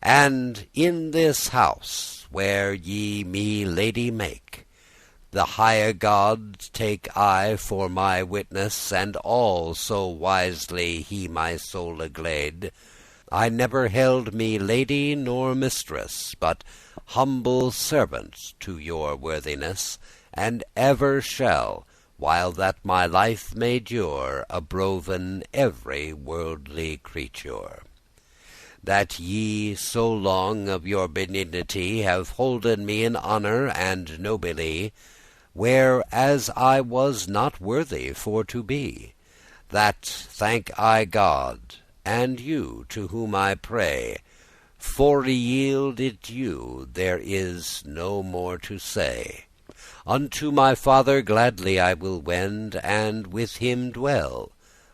And in this house where ye me lady make, the highe God take I for my witness, and all so wisely he my soule glade, I never held me lady nor mistress, but humble servant to your worthiness, and ever shall, while that my life may dure, abroven every worldly creature. That ye so long of your benignity have holden me in honour and nobly, where as I was not worthy for to be, that thank I God, and you to whom I pray, for yield it you, there is no more to say. Unto my father gladly I will wend, and with him dwell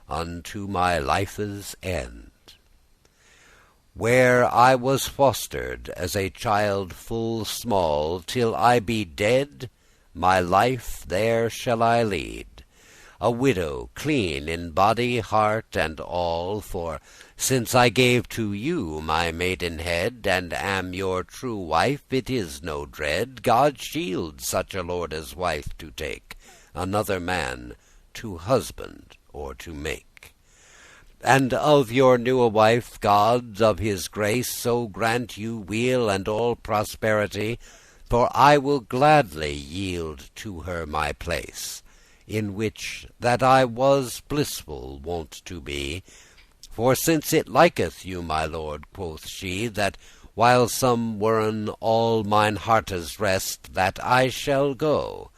unto my life's end. Where I was fostered as a child full small, till I be dead, my life there shall I lead. a widow clean in body, heart, and all. For since I gave to you my maidenhead, and am your true wife, it is no dread God shield such a lord as wife to take, another man to husband or to make. And of your newe wife, God of his grace so grant you weal and all prosperity, for I will gladly yield to her my place, in which that I was blissful wont to be. For since it liketh you, my lord, quoth she, that whilesome weren all mine hearte's rest, that I shall go,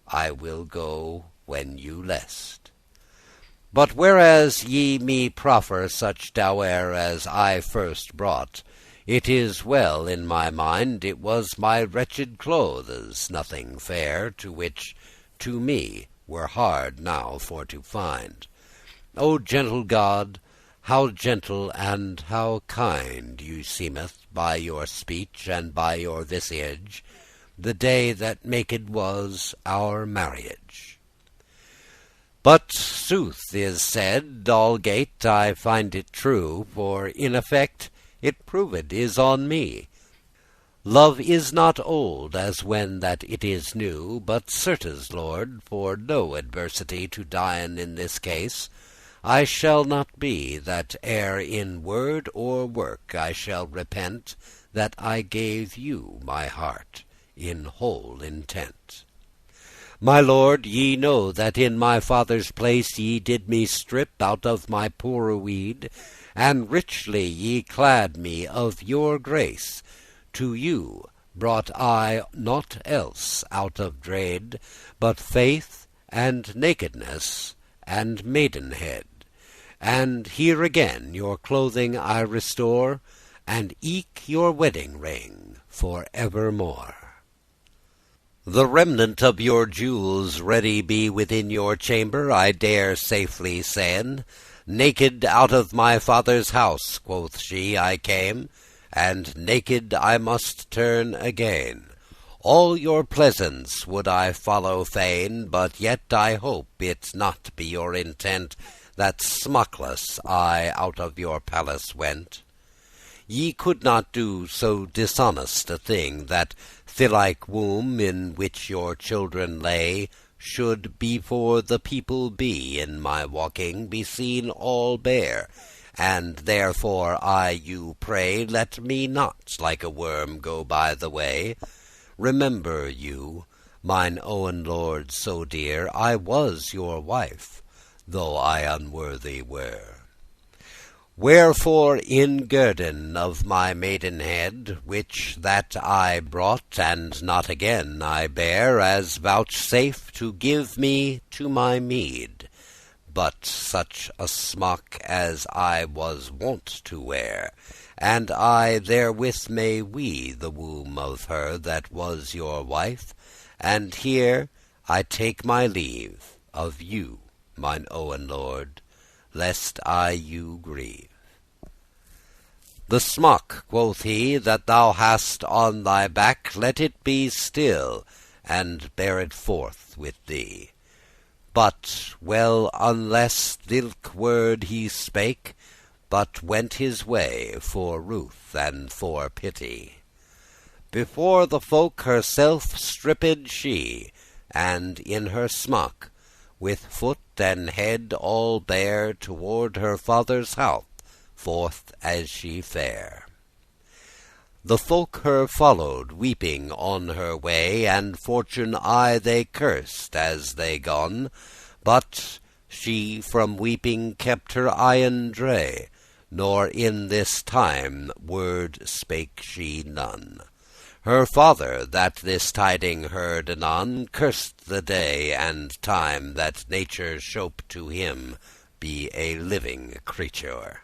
I will go when you lest. But whereas ye me proffer such dower as I first brought, it is well in my mind it was my wretched clothes, nothing fair, to which to me were hard now for to find. O gentle God, how gentle and how kind you seemeth by your speech and by your visage, the day that maked was our marriage. But sooth is said, algate I find it true, for in effect it proved is on me. Love is not old as when that it is new, but certes, Lord, for no adversity to dien in this case, I shall not be, that ere in word or work I shall repent that I gave you my heart in whole intent. My lord, ye know that in my father's place ye did me strip out of my poore weed, and richly ye clad me of your grace. To you brought I naught else out of drede, but faith and nakedness and maidenhead. And here again your clothing I restore, and eke your wedding ring for evermore. The remnant of your jewels ready be within your chamber, I dare safely sayn. Naked out of my father's house, quoth she, I came, and naked I must turn again. All your pleasance would I follow fain, but yet I hope it not be your intent that smockless I out of your palace went. Ye could not do so dishonest a thing, that thilike womb in which your children lay should before the people be in my walking be seen all bare, and therefore I you pray let me not like a worm go by the way. Remember you, mine owen lord so dear, I was your wife, though I unworthy were. Wherefore in guerdon of my maidenhead, which that I brought and not again I bear, as vouchsafe to give me to my meed, but such a smock as I was wont to wear, and I therewith may wee the womb of her that was your wife, and here I take my leave of you, mine owen lord, lest I you grieve. The smock, quoth he, that thou hast on thy back, let it be still, and bear it forth with thee. But well unless thilke word he spake, but went his way for ruth and for pity. Before the folk herself stripped she, and in her smock, with foot and head all bare, toward her father's house forth as she fare. The folk her followed weeping on her way, and fortune aye they cursed as they gone, but she from weeping kept her eyen dray, nor in this time word spake she none. Her father, that this tiding heard anon, cursed the day and time that nature shope to him be a living creature.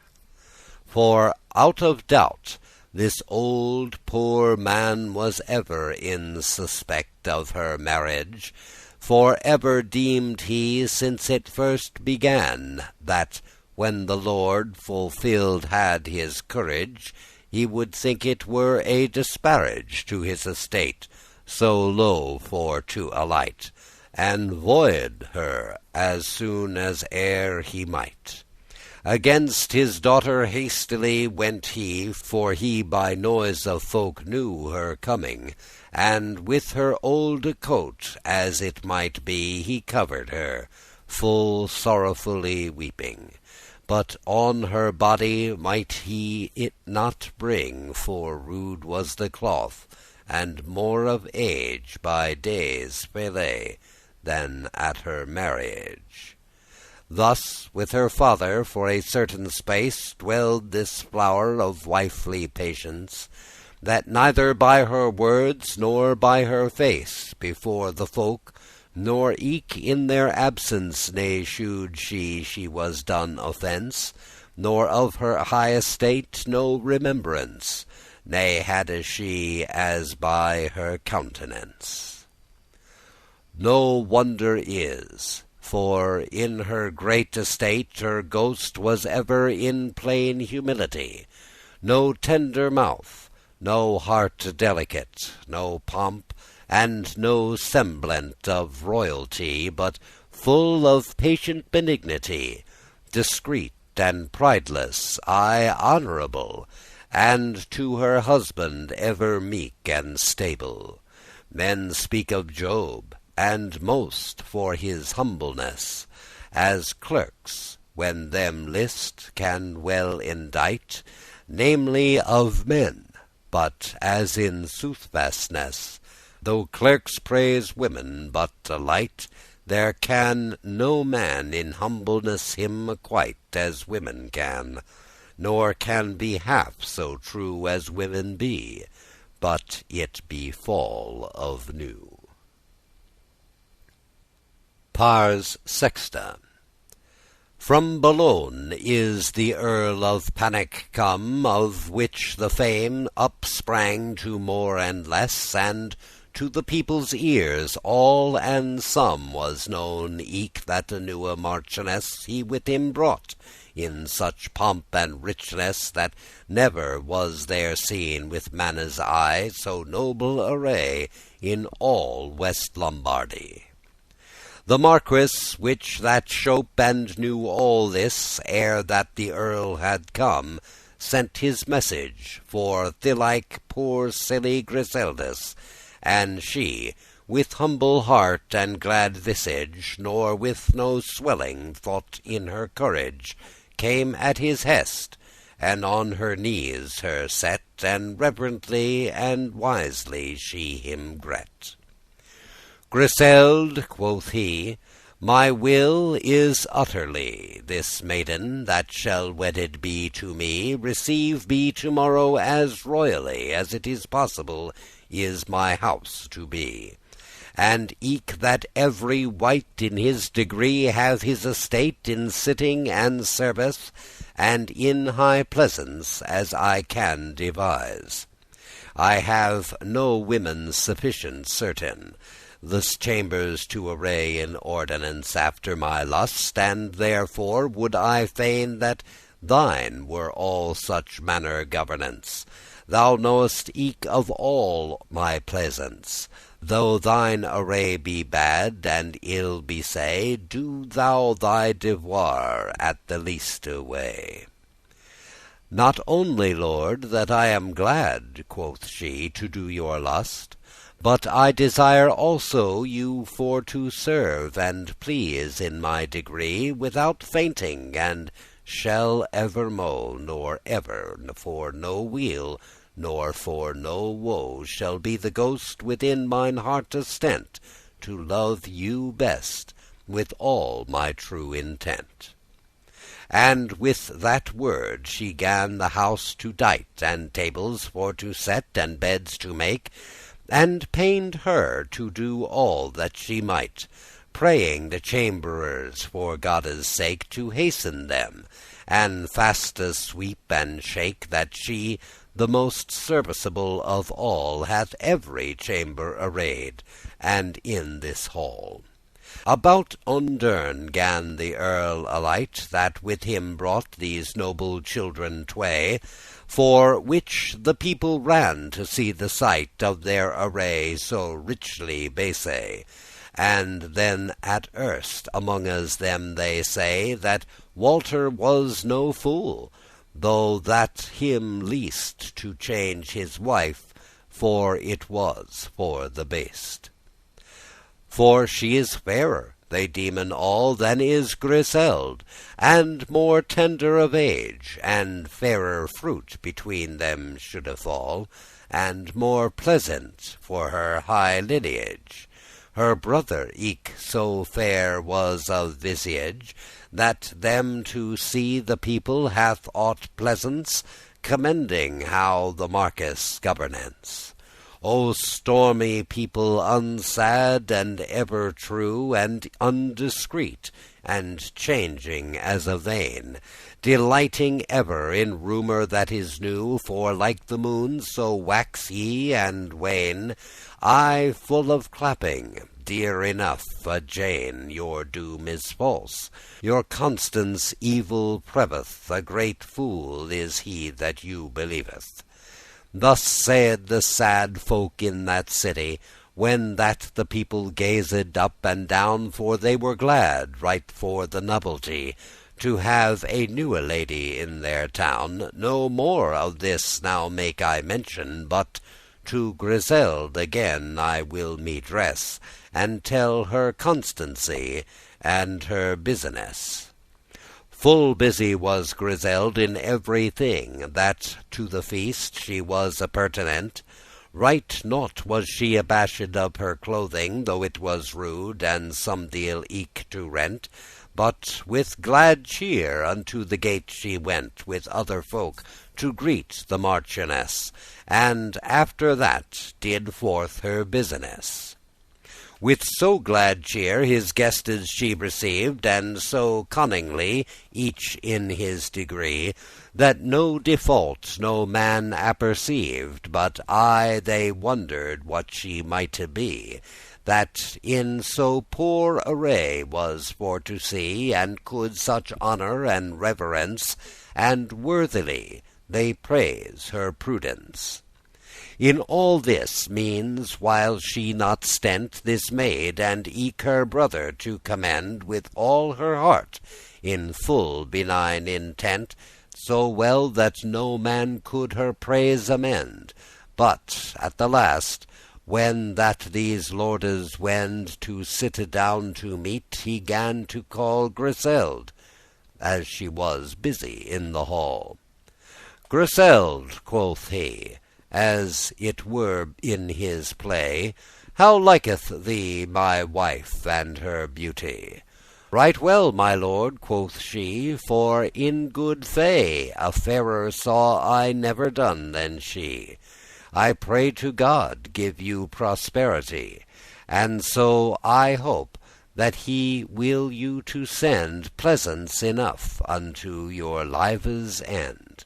For out of doubt this old poor man was ever in suspect of her marriage, for ever deemed he, since it first began, that when the Lord fulfilled had his courage, he would think it were a disparage to his estate so low for to alight, and void her as soon as e'er he might. Against his daughter hastily went he, for he by noise of folk knew her coming, and with her olde coat, as it might be, he covered her, full sorrowfully weeping. But on her body might he it not bring, for rude was the cloth, and more of age by days felay than at her marriage. Thus with her father for a certain space dwelled this flower of wifely patience, that neither by her words nor by her face before the folk, nor eke in their absence, ne shewed she was done offence, nor of her high estate no remembrance, ne hadde she as by her countenance. No wonder is, for in her great estate her ghost was ever in plain humility, no tender mouth, no heart delicate, no pomp, and no semblant of royalty, but full of patient benignity, discreet and prideless, aye honourable, and to her husband ever meek and stable. Men speak of Job, and most for his humbleness, as clerks, when them list, can well indite, namely of men, but as in soothfastness, though clerks praise women but a light, there can no man in humbleness him quite as women can, nor can be half so true as women be, but it be fall of new. Pars Sexta. From Boulogne is the Earl of Panic come, of which the fame upsprang to more and less, and to the people's ears all and some was known, eke that a newe marchioness he with him brought, in such pomp and richess, that never was there seen with manne's eye so noble array in all West Lombardy. The marquis, which that shope and knew all this, ere that the earl had come, sent his message for thilike poor silly Griseldis, and she, with humble heart and glad visage, nor with no swelling thought in her courage, came at his hest, and on her knees her set, and reverently and wisely she him gret. "Griseld," quoth he, "my will is utterly this maiden that shall wedded be to me receive be tomorrow as royally as it is possible is my house to be, and eke that every wight in his degree have his estate in sitting and service, and in high pleasance as I can devise. I have no women sufficient certain, this chambers to array in ordinance after my lust, and therefore would I fain that thine were all such manner governance. Thou knowest eke of all my pleasance. Though thine array be bad and ill besay, do thou thy devoir at the leaste way." "Not only, lord, that I am glad," quoth she, "to do your lust, but I desire also you for to serve and please in my degree, without fainting, and shall evermo, nor ever for no weal, nor for no woe, shall be the ghost within mine hearte stent, to love you best with all my true intent." And with that word she gan the house to dight, and tables for to set, and beds to make, and pained her to do all that she might, praying the chamberers for Godde's sake to hasten them, and faste sweep and shake, that she, the most serviceable of all, hath every chamber arrayed, and in this hall. About undern gan the earl alight, that with him brought these noble children tway, for which the people ran to see the sight of their array so richely base, And then at erst amonges them they say that Walter was no fool, though that him least to change his wife, for it was for the best. For she is fairer, they deemen all, than is Griseld, and more tender of age, and fairer fruit between them shoulde fall, and more pleasant for her high lineage. Her brother eke so fair was of visage, that them to see the people hath aught pleasance, commending how the Marquis governance. O stormy people unsad, and ever true, and undiscreet, and changing as a vane, delighting ever in rumour that is new, for like the moon so wax ye and wane. Aye, full of clapping, dear enough a Jane, your doom is false, your Constance evil preveth, a great fool is he that you believeth. Thus said the sad folk in that city, when that the people gazed up and down, for they were glad, right for the novelty, to have a newe lady in their town. No more of this now make I mention, but to Griseld again I will me dress, and tell her constancy and her business. Full busy was Griseld in every thing, that to the feast she was appurtenant. Right nought was she abashed of her clothing, though it was rude, and some deal eke to rent. But with glad cheer unto the gate she went, with other folk to greet the Marchioness, and after that did forth her business. With so glad cheer his guestes she received, and so cunningly, each in his degree, that no default no man apperceived, but aye they wondered what she mighte be, that in so poor array was for to see, and could such honour and reverence, and worthily they praise her prudence. In all this means, while she not stent this maid, and eke her brother to commend with all her heart, in full benign intent, so well that no man could her praise amend. But at the last, when that these lordes wend to sitte down to meat, he gan to call Griseld, as she was busy in the hall. "Griseld," quoth he, as it were in his play, "how liketh thee my wife and her beauty?" "Right well, my lord," quoth she, "for in good fay a fairer saw I never done than she. I pray to God give you prosperity, and so I hope that he will you to send pleasance enough unto your live's end.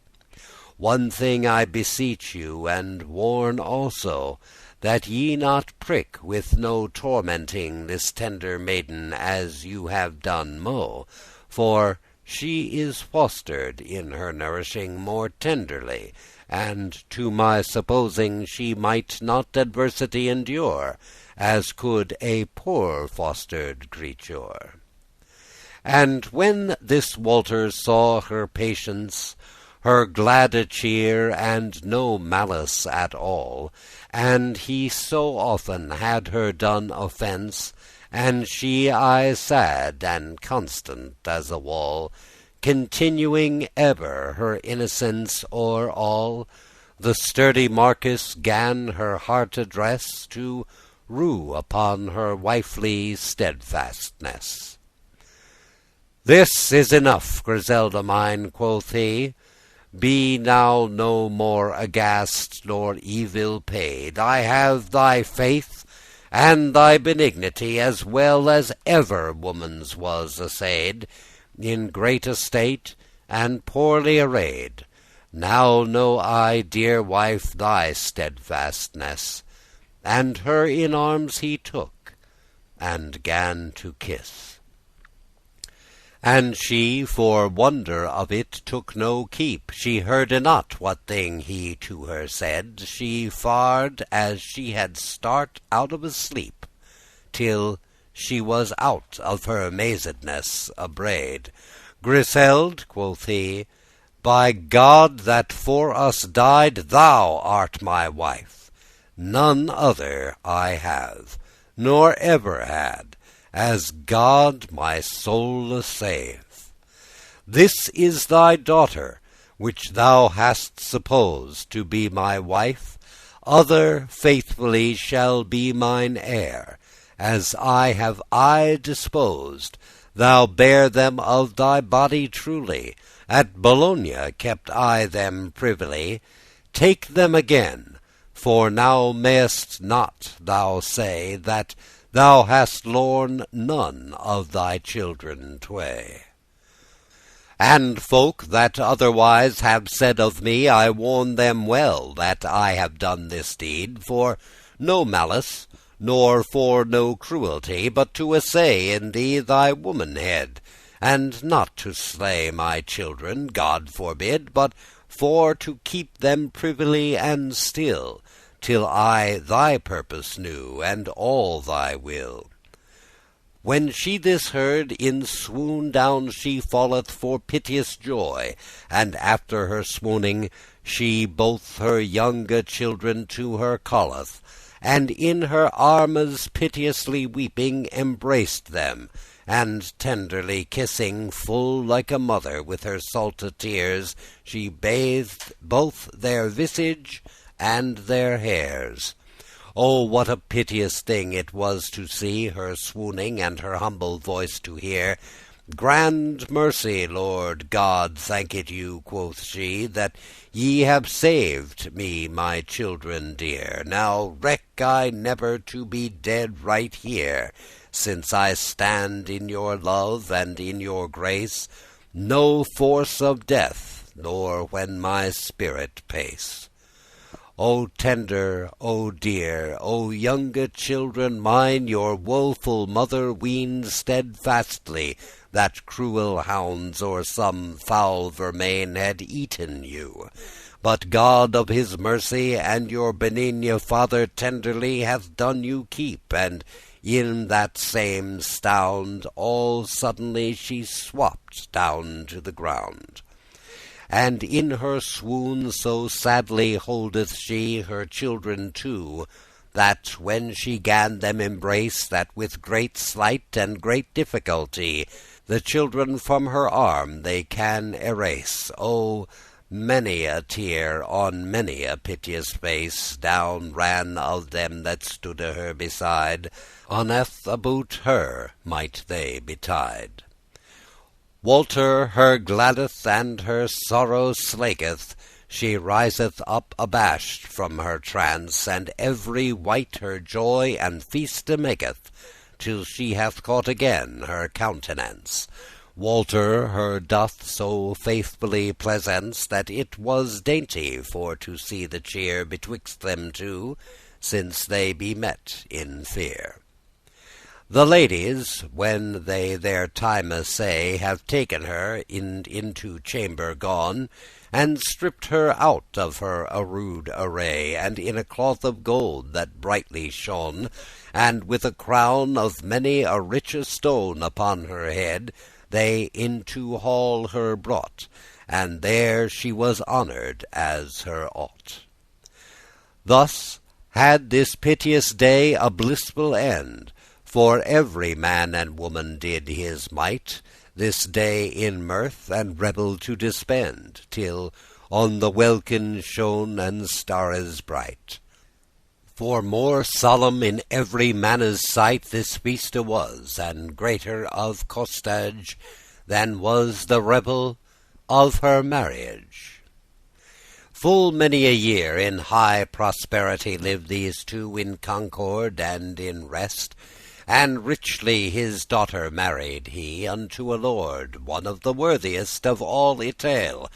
One thing I beseech you and warn also, that ye not prick with no tormenting this tender maiden as you have done mo, for she is fostered in her nourishing more tenderly, and to my supposing she might not adversity endure, as could a poor fostered creature." And when this Walter saw her patience, her glade cheer, and no malice at all, and he so often had her done offence, and she aye sad and constant as a wall, continuing ever her innocence o'er all, the sturdy Marquis gan her heart address to rue upon her wifely steadfastness. "This is enough, Griselde mine," quoth he. "Be now no more aghast nor evil paid. I have thy faith and thy benignity, as well as ever woman's was assayed, in great estate and poorly arrayed. Now know I, dear wife, thy steadfastness." And her in arms he took, and gan to kiss. And she, for wonder of it, took no keep. She hearde not what thing he to her said. She fared as she had start out of a sleep, till she was out of her mazedness abraid. "Griseld," quoth he, "by God that for us died, thou art my wife. None other I have, nor ever had, as God my soule save. This is thy daughter, which thou hast supposed to be my wife. Other faithfully shall be mine heir, as I have disposed. Thou bare them of thy body truly. At Bologna kept I them privily. Take them again, for now mayest not thou say that thou hast lorn none of thy children tway. And folk that otherwise have said of me, I warn them well that I have done this deed for no malice, nor for no cruelty, but to assay in thee thy womanhead, and not to slay my children, God forbid, but for to keep them privily and still, till I thy purpose knew, and all thy will. When she this heard, in swoon down she falleth for piteous joy, and after her swooning she both her younge children to her calleth, and in her armes piteously weeping embraced them, and tenderly kissing, full like a mother with her salte tears, she bathed both their visage and their hairs. Oh, what a piteous thing it was to see her swooning, and her humble voice to hear. "Grand mercy, Lord God, thank it you," quoth she, "that ye have saved me my children dear. Now reck I never to be dead right here, since I stand in your love and in your grace. No force of death, nor when my spirit pace. O tender, O dear, O younge children mine, your woeful mother weened steadfastly that cruel hounds or some foul vermain had eaten you. But God of his mercy and your benigne Father tenderly hath done you keep, and in that same stound all suddenly she swapped down to the ground. And in her swoon so sadly holdeth she her children too, that when she gan them embrace, that with great sleight and great difficulty the children from her arm they can erase. Oh, many a tear on many a piteous face down ran of them that stoode her beside, unneth about her might they betide. Walter her gladdeth and her sorrow slaketh. She riseth up abashed from her trance, and every wight her joy and feaste maketh, till she hath caught again her countenance. Walter her doth so faithfully pleasance, that it was dainty for to see the cheer betwixt them two, since they be met in fear. The ladies, when they their time say, have taken her into chamber gone, and stripped her out of her rude array, and in a cloth of gold that brightly shone, and with a crown of many a riche stone upon her head, they into hall her brought, and there she was honoured as her ought. Thus had this piteous day a blissful end, for every man and woman did his might this day in mirth and revel to dispend, till on the welkin shone and starres bright. For more solemn in every manne's sight this feaste was, and greater of costage than was the revel of her marriage. Full many a year in high prosperity lived these two in concord and in rest. And richly his daughter married he unto a lord, one of the worthiest of all Italy,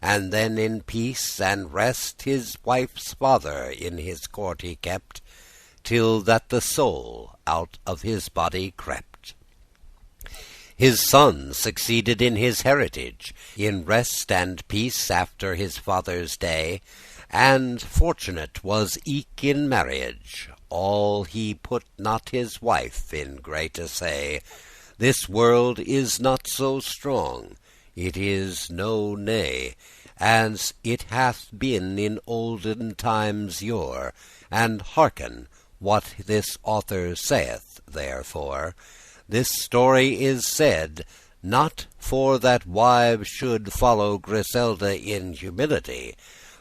and then in peace and rest his wife's father in his court he kept, till that the soul out of his body crept. His son succeeded in his heritage, in rest and peace after his father's day, And fortunate was eke in marriage, all he put not his wife in great assay. This world is not so strong, it is no nay, as it hath been in olden times yore. And hearken what this author saith therefore. This story is said, not for that wives should follow Griselda in humility,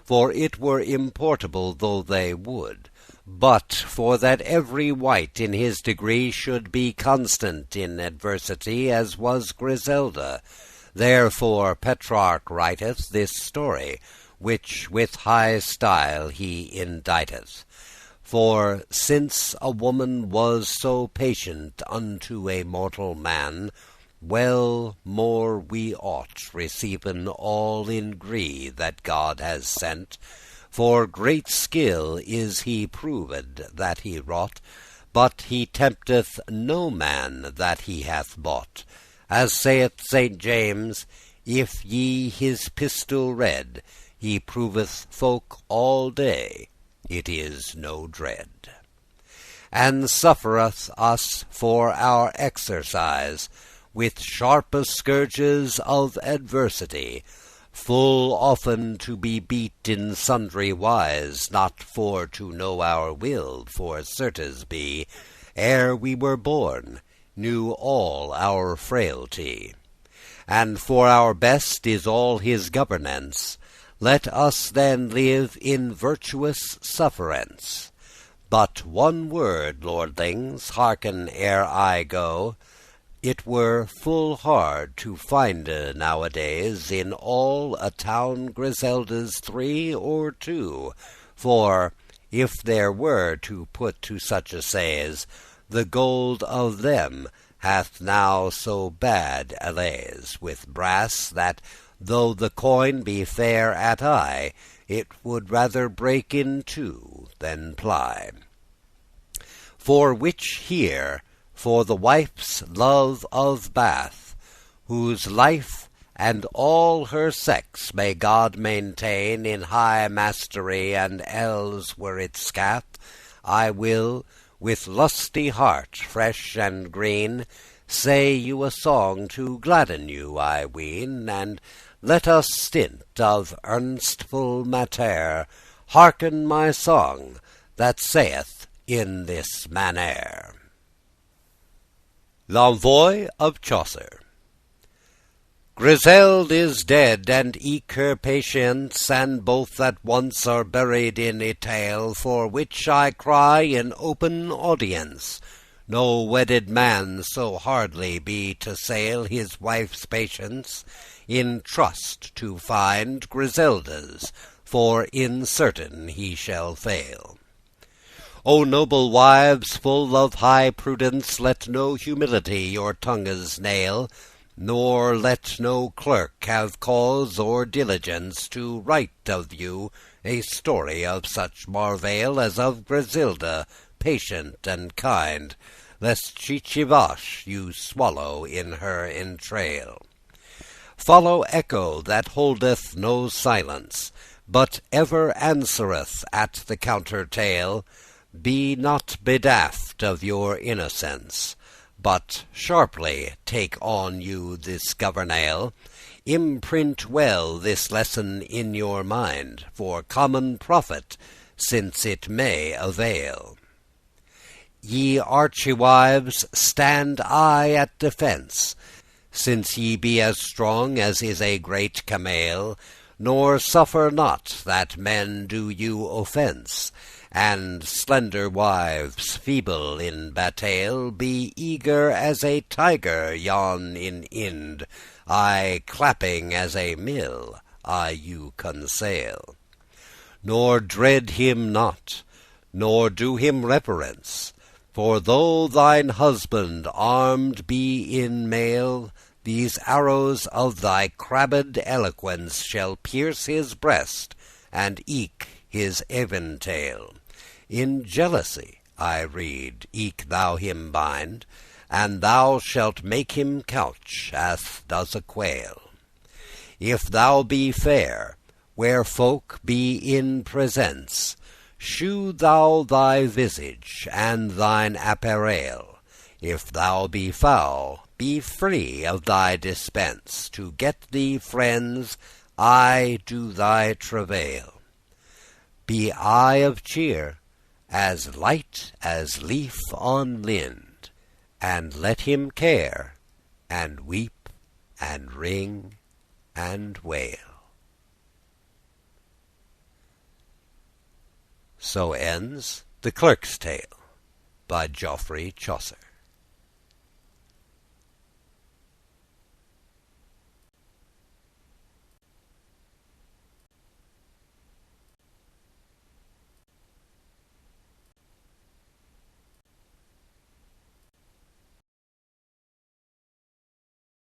for it were importable though they would, but for that every wight in his degree should be constant in adversity, as was Griselda. Therefore Petrarch writeth this story, which with high style he inditeth. For since a woman was so patient unto a mortal man, well more we ought receiven all in gree that God has sent. For great skill is he proved that he wrought, but he tempteth no man that he hath bought. As saith Saint James, if ye his pistol read, he proveth folk all day, it is no dread. And suffereth us for our exercise, with sharpe scourges of adversity, full often to be beat in sundry wise, not for to know our will, for certes be, ere we were born, knew all our frailty. And for our best is all his governance, let us then live in virtuous sufferance. But one word, lordlings, hearken ere I go. It were full hard to finde nowadays in all a town Griseldas 3 or 2, for if there were to put to such assayes, the gold of them hath now so bad allays with brass, that though the coin be fair at eye, it would rather break in two than ply. For which here, for the wife's love of Bath, whose life and all her sex may God maintain in high mastery, and else were it scath, I will, with lusty heart fresh and green, say you a song to gladden you, I ween, and let us stint of earnestful matter. Hearken my song that saith in this manner. L'Envoi of Chaucer. Griseld is dead, and eke her patience, and both at once are buried in a tale, for which I cry in open audience. No wedded man so hardly be to sail his wife's patience, in trust to find Griselda's, for in certain he shall fail. O noble wives, full of high prudence, let no humility your tongues nail, nor let no clerk have cause or diligence to write of you a story of such marvail as of Griselda, patient and kind, lest she chivash you swallow in her entrail. Follow echo that holdeth no silence, but ever answereth at the counter tale. Be not bedaft of your innocence, but sharply take on you this governale. Imprint well this lesson in your mind, for common profit, since it may avail. Ye archewives, stand aye at defence, since ye be as strong as is a great camele, nor suffer not that men do you offence. And slender wives, feeble in battail, be eager as a tiger yon in Ind, aye clapping as a mill, I you conseil. Nor dread him not, nor do him reverence, for though thine husband armed be in mail, these arrows of thy crabbed eloquence shall pierce his breast, and eke his eventail. In jealousy, I read, eke thou him bind, and thou shalt make him couch as does a quail. If thou be fair, Where folk be in presence, shew thou thy visage and thine apparel. If thou be foul, be free of thy dispence, To get thee friends, aye do thy travail. Be aye of cheer, as light as leaf on lind, And let him care, and weep, and ring, and wail. So ends The Clerk's Tale by Geoffrey Chaucer.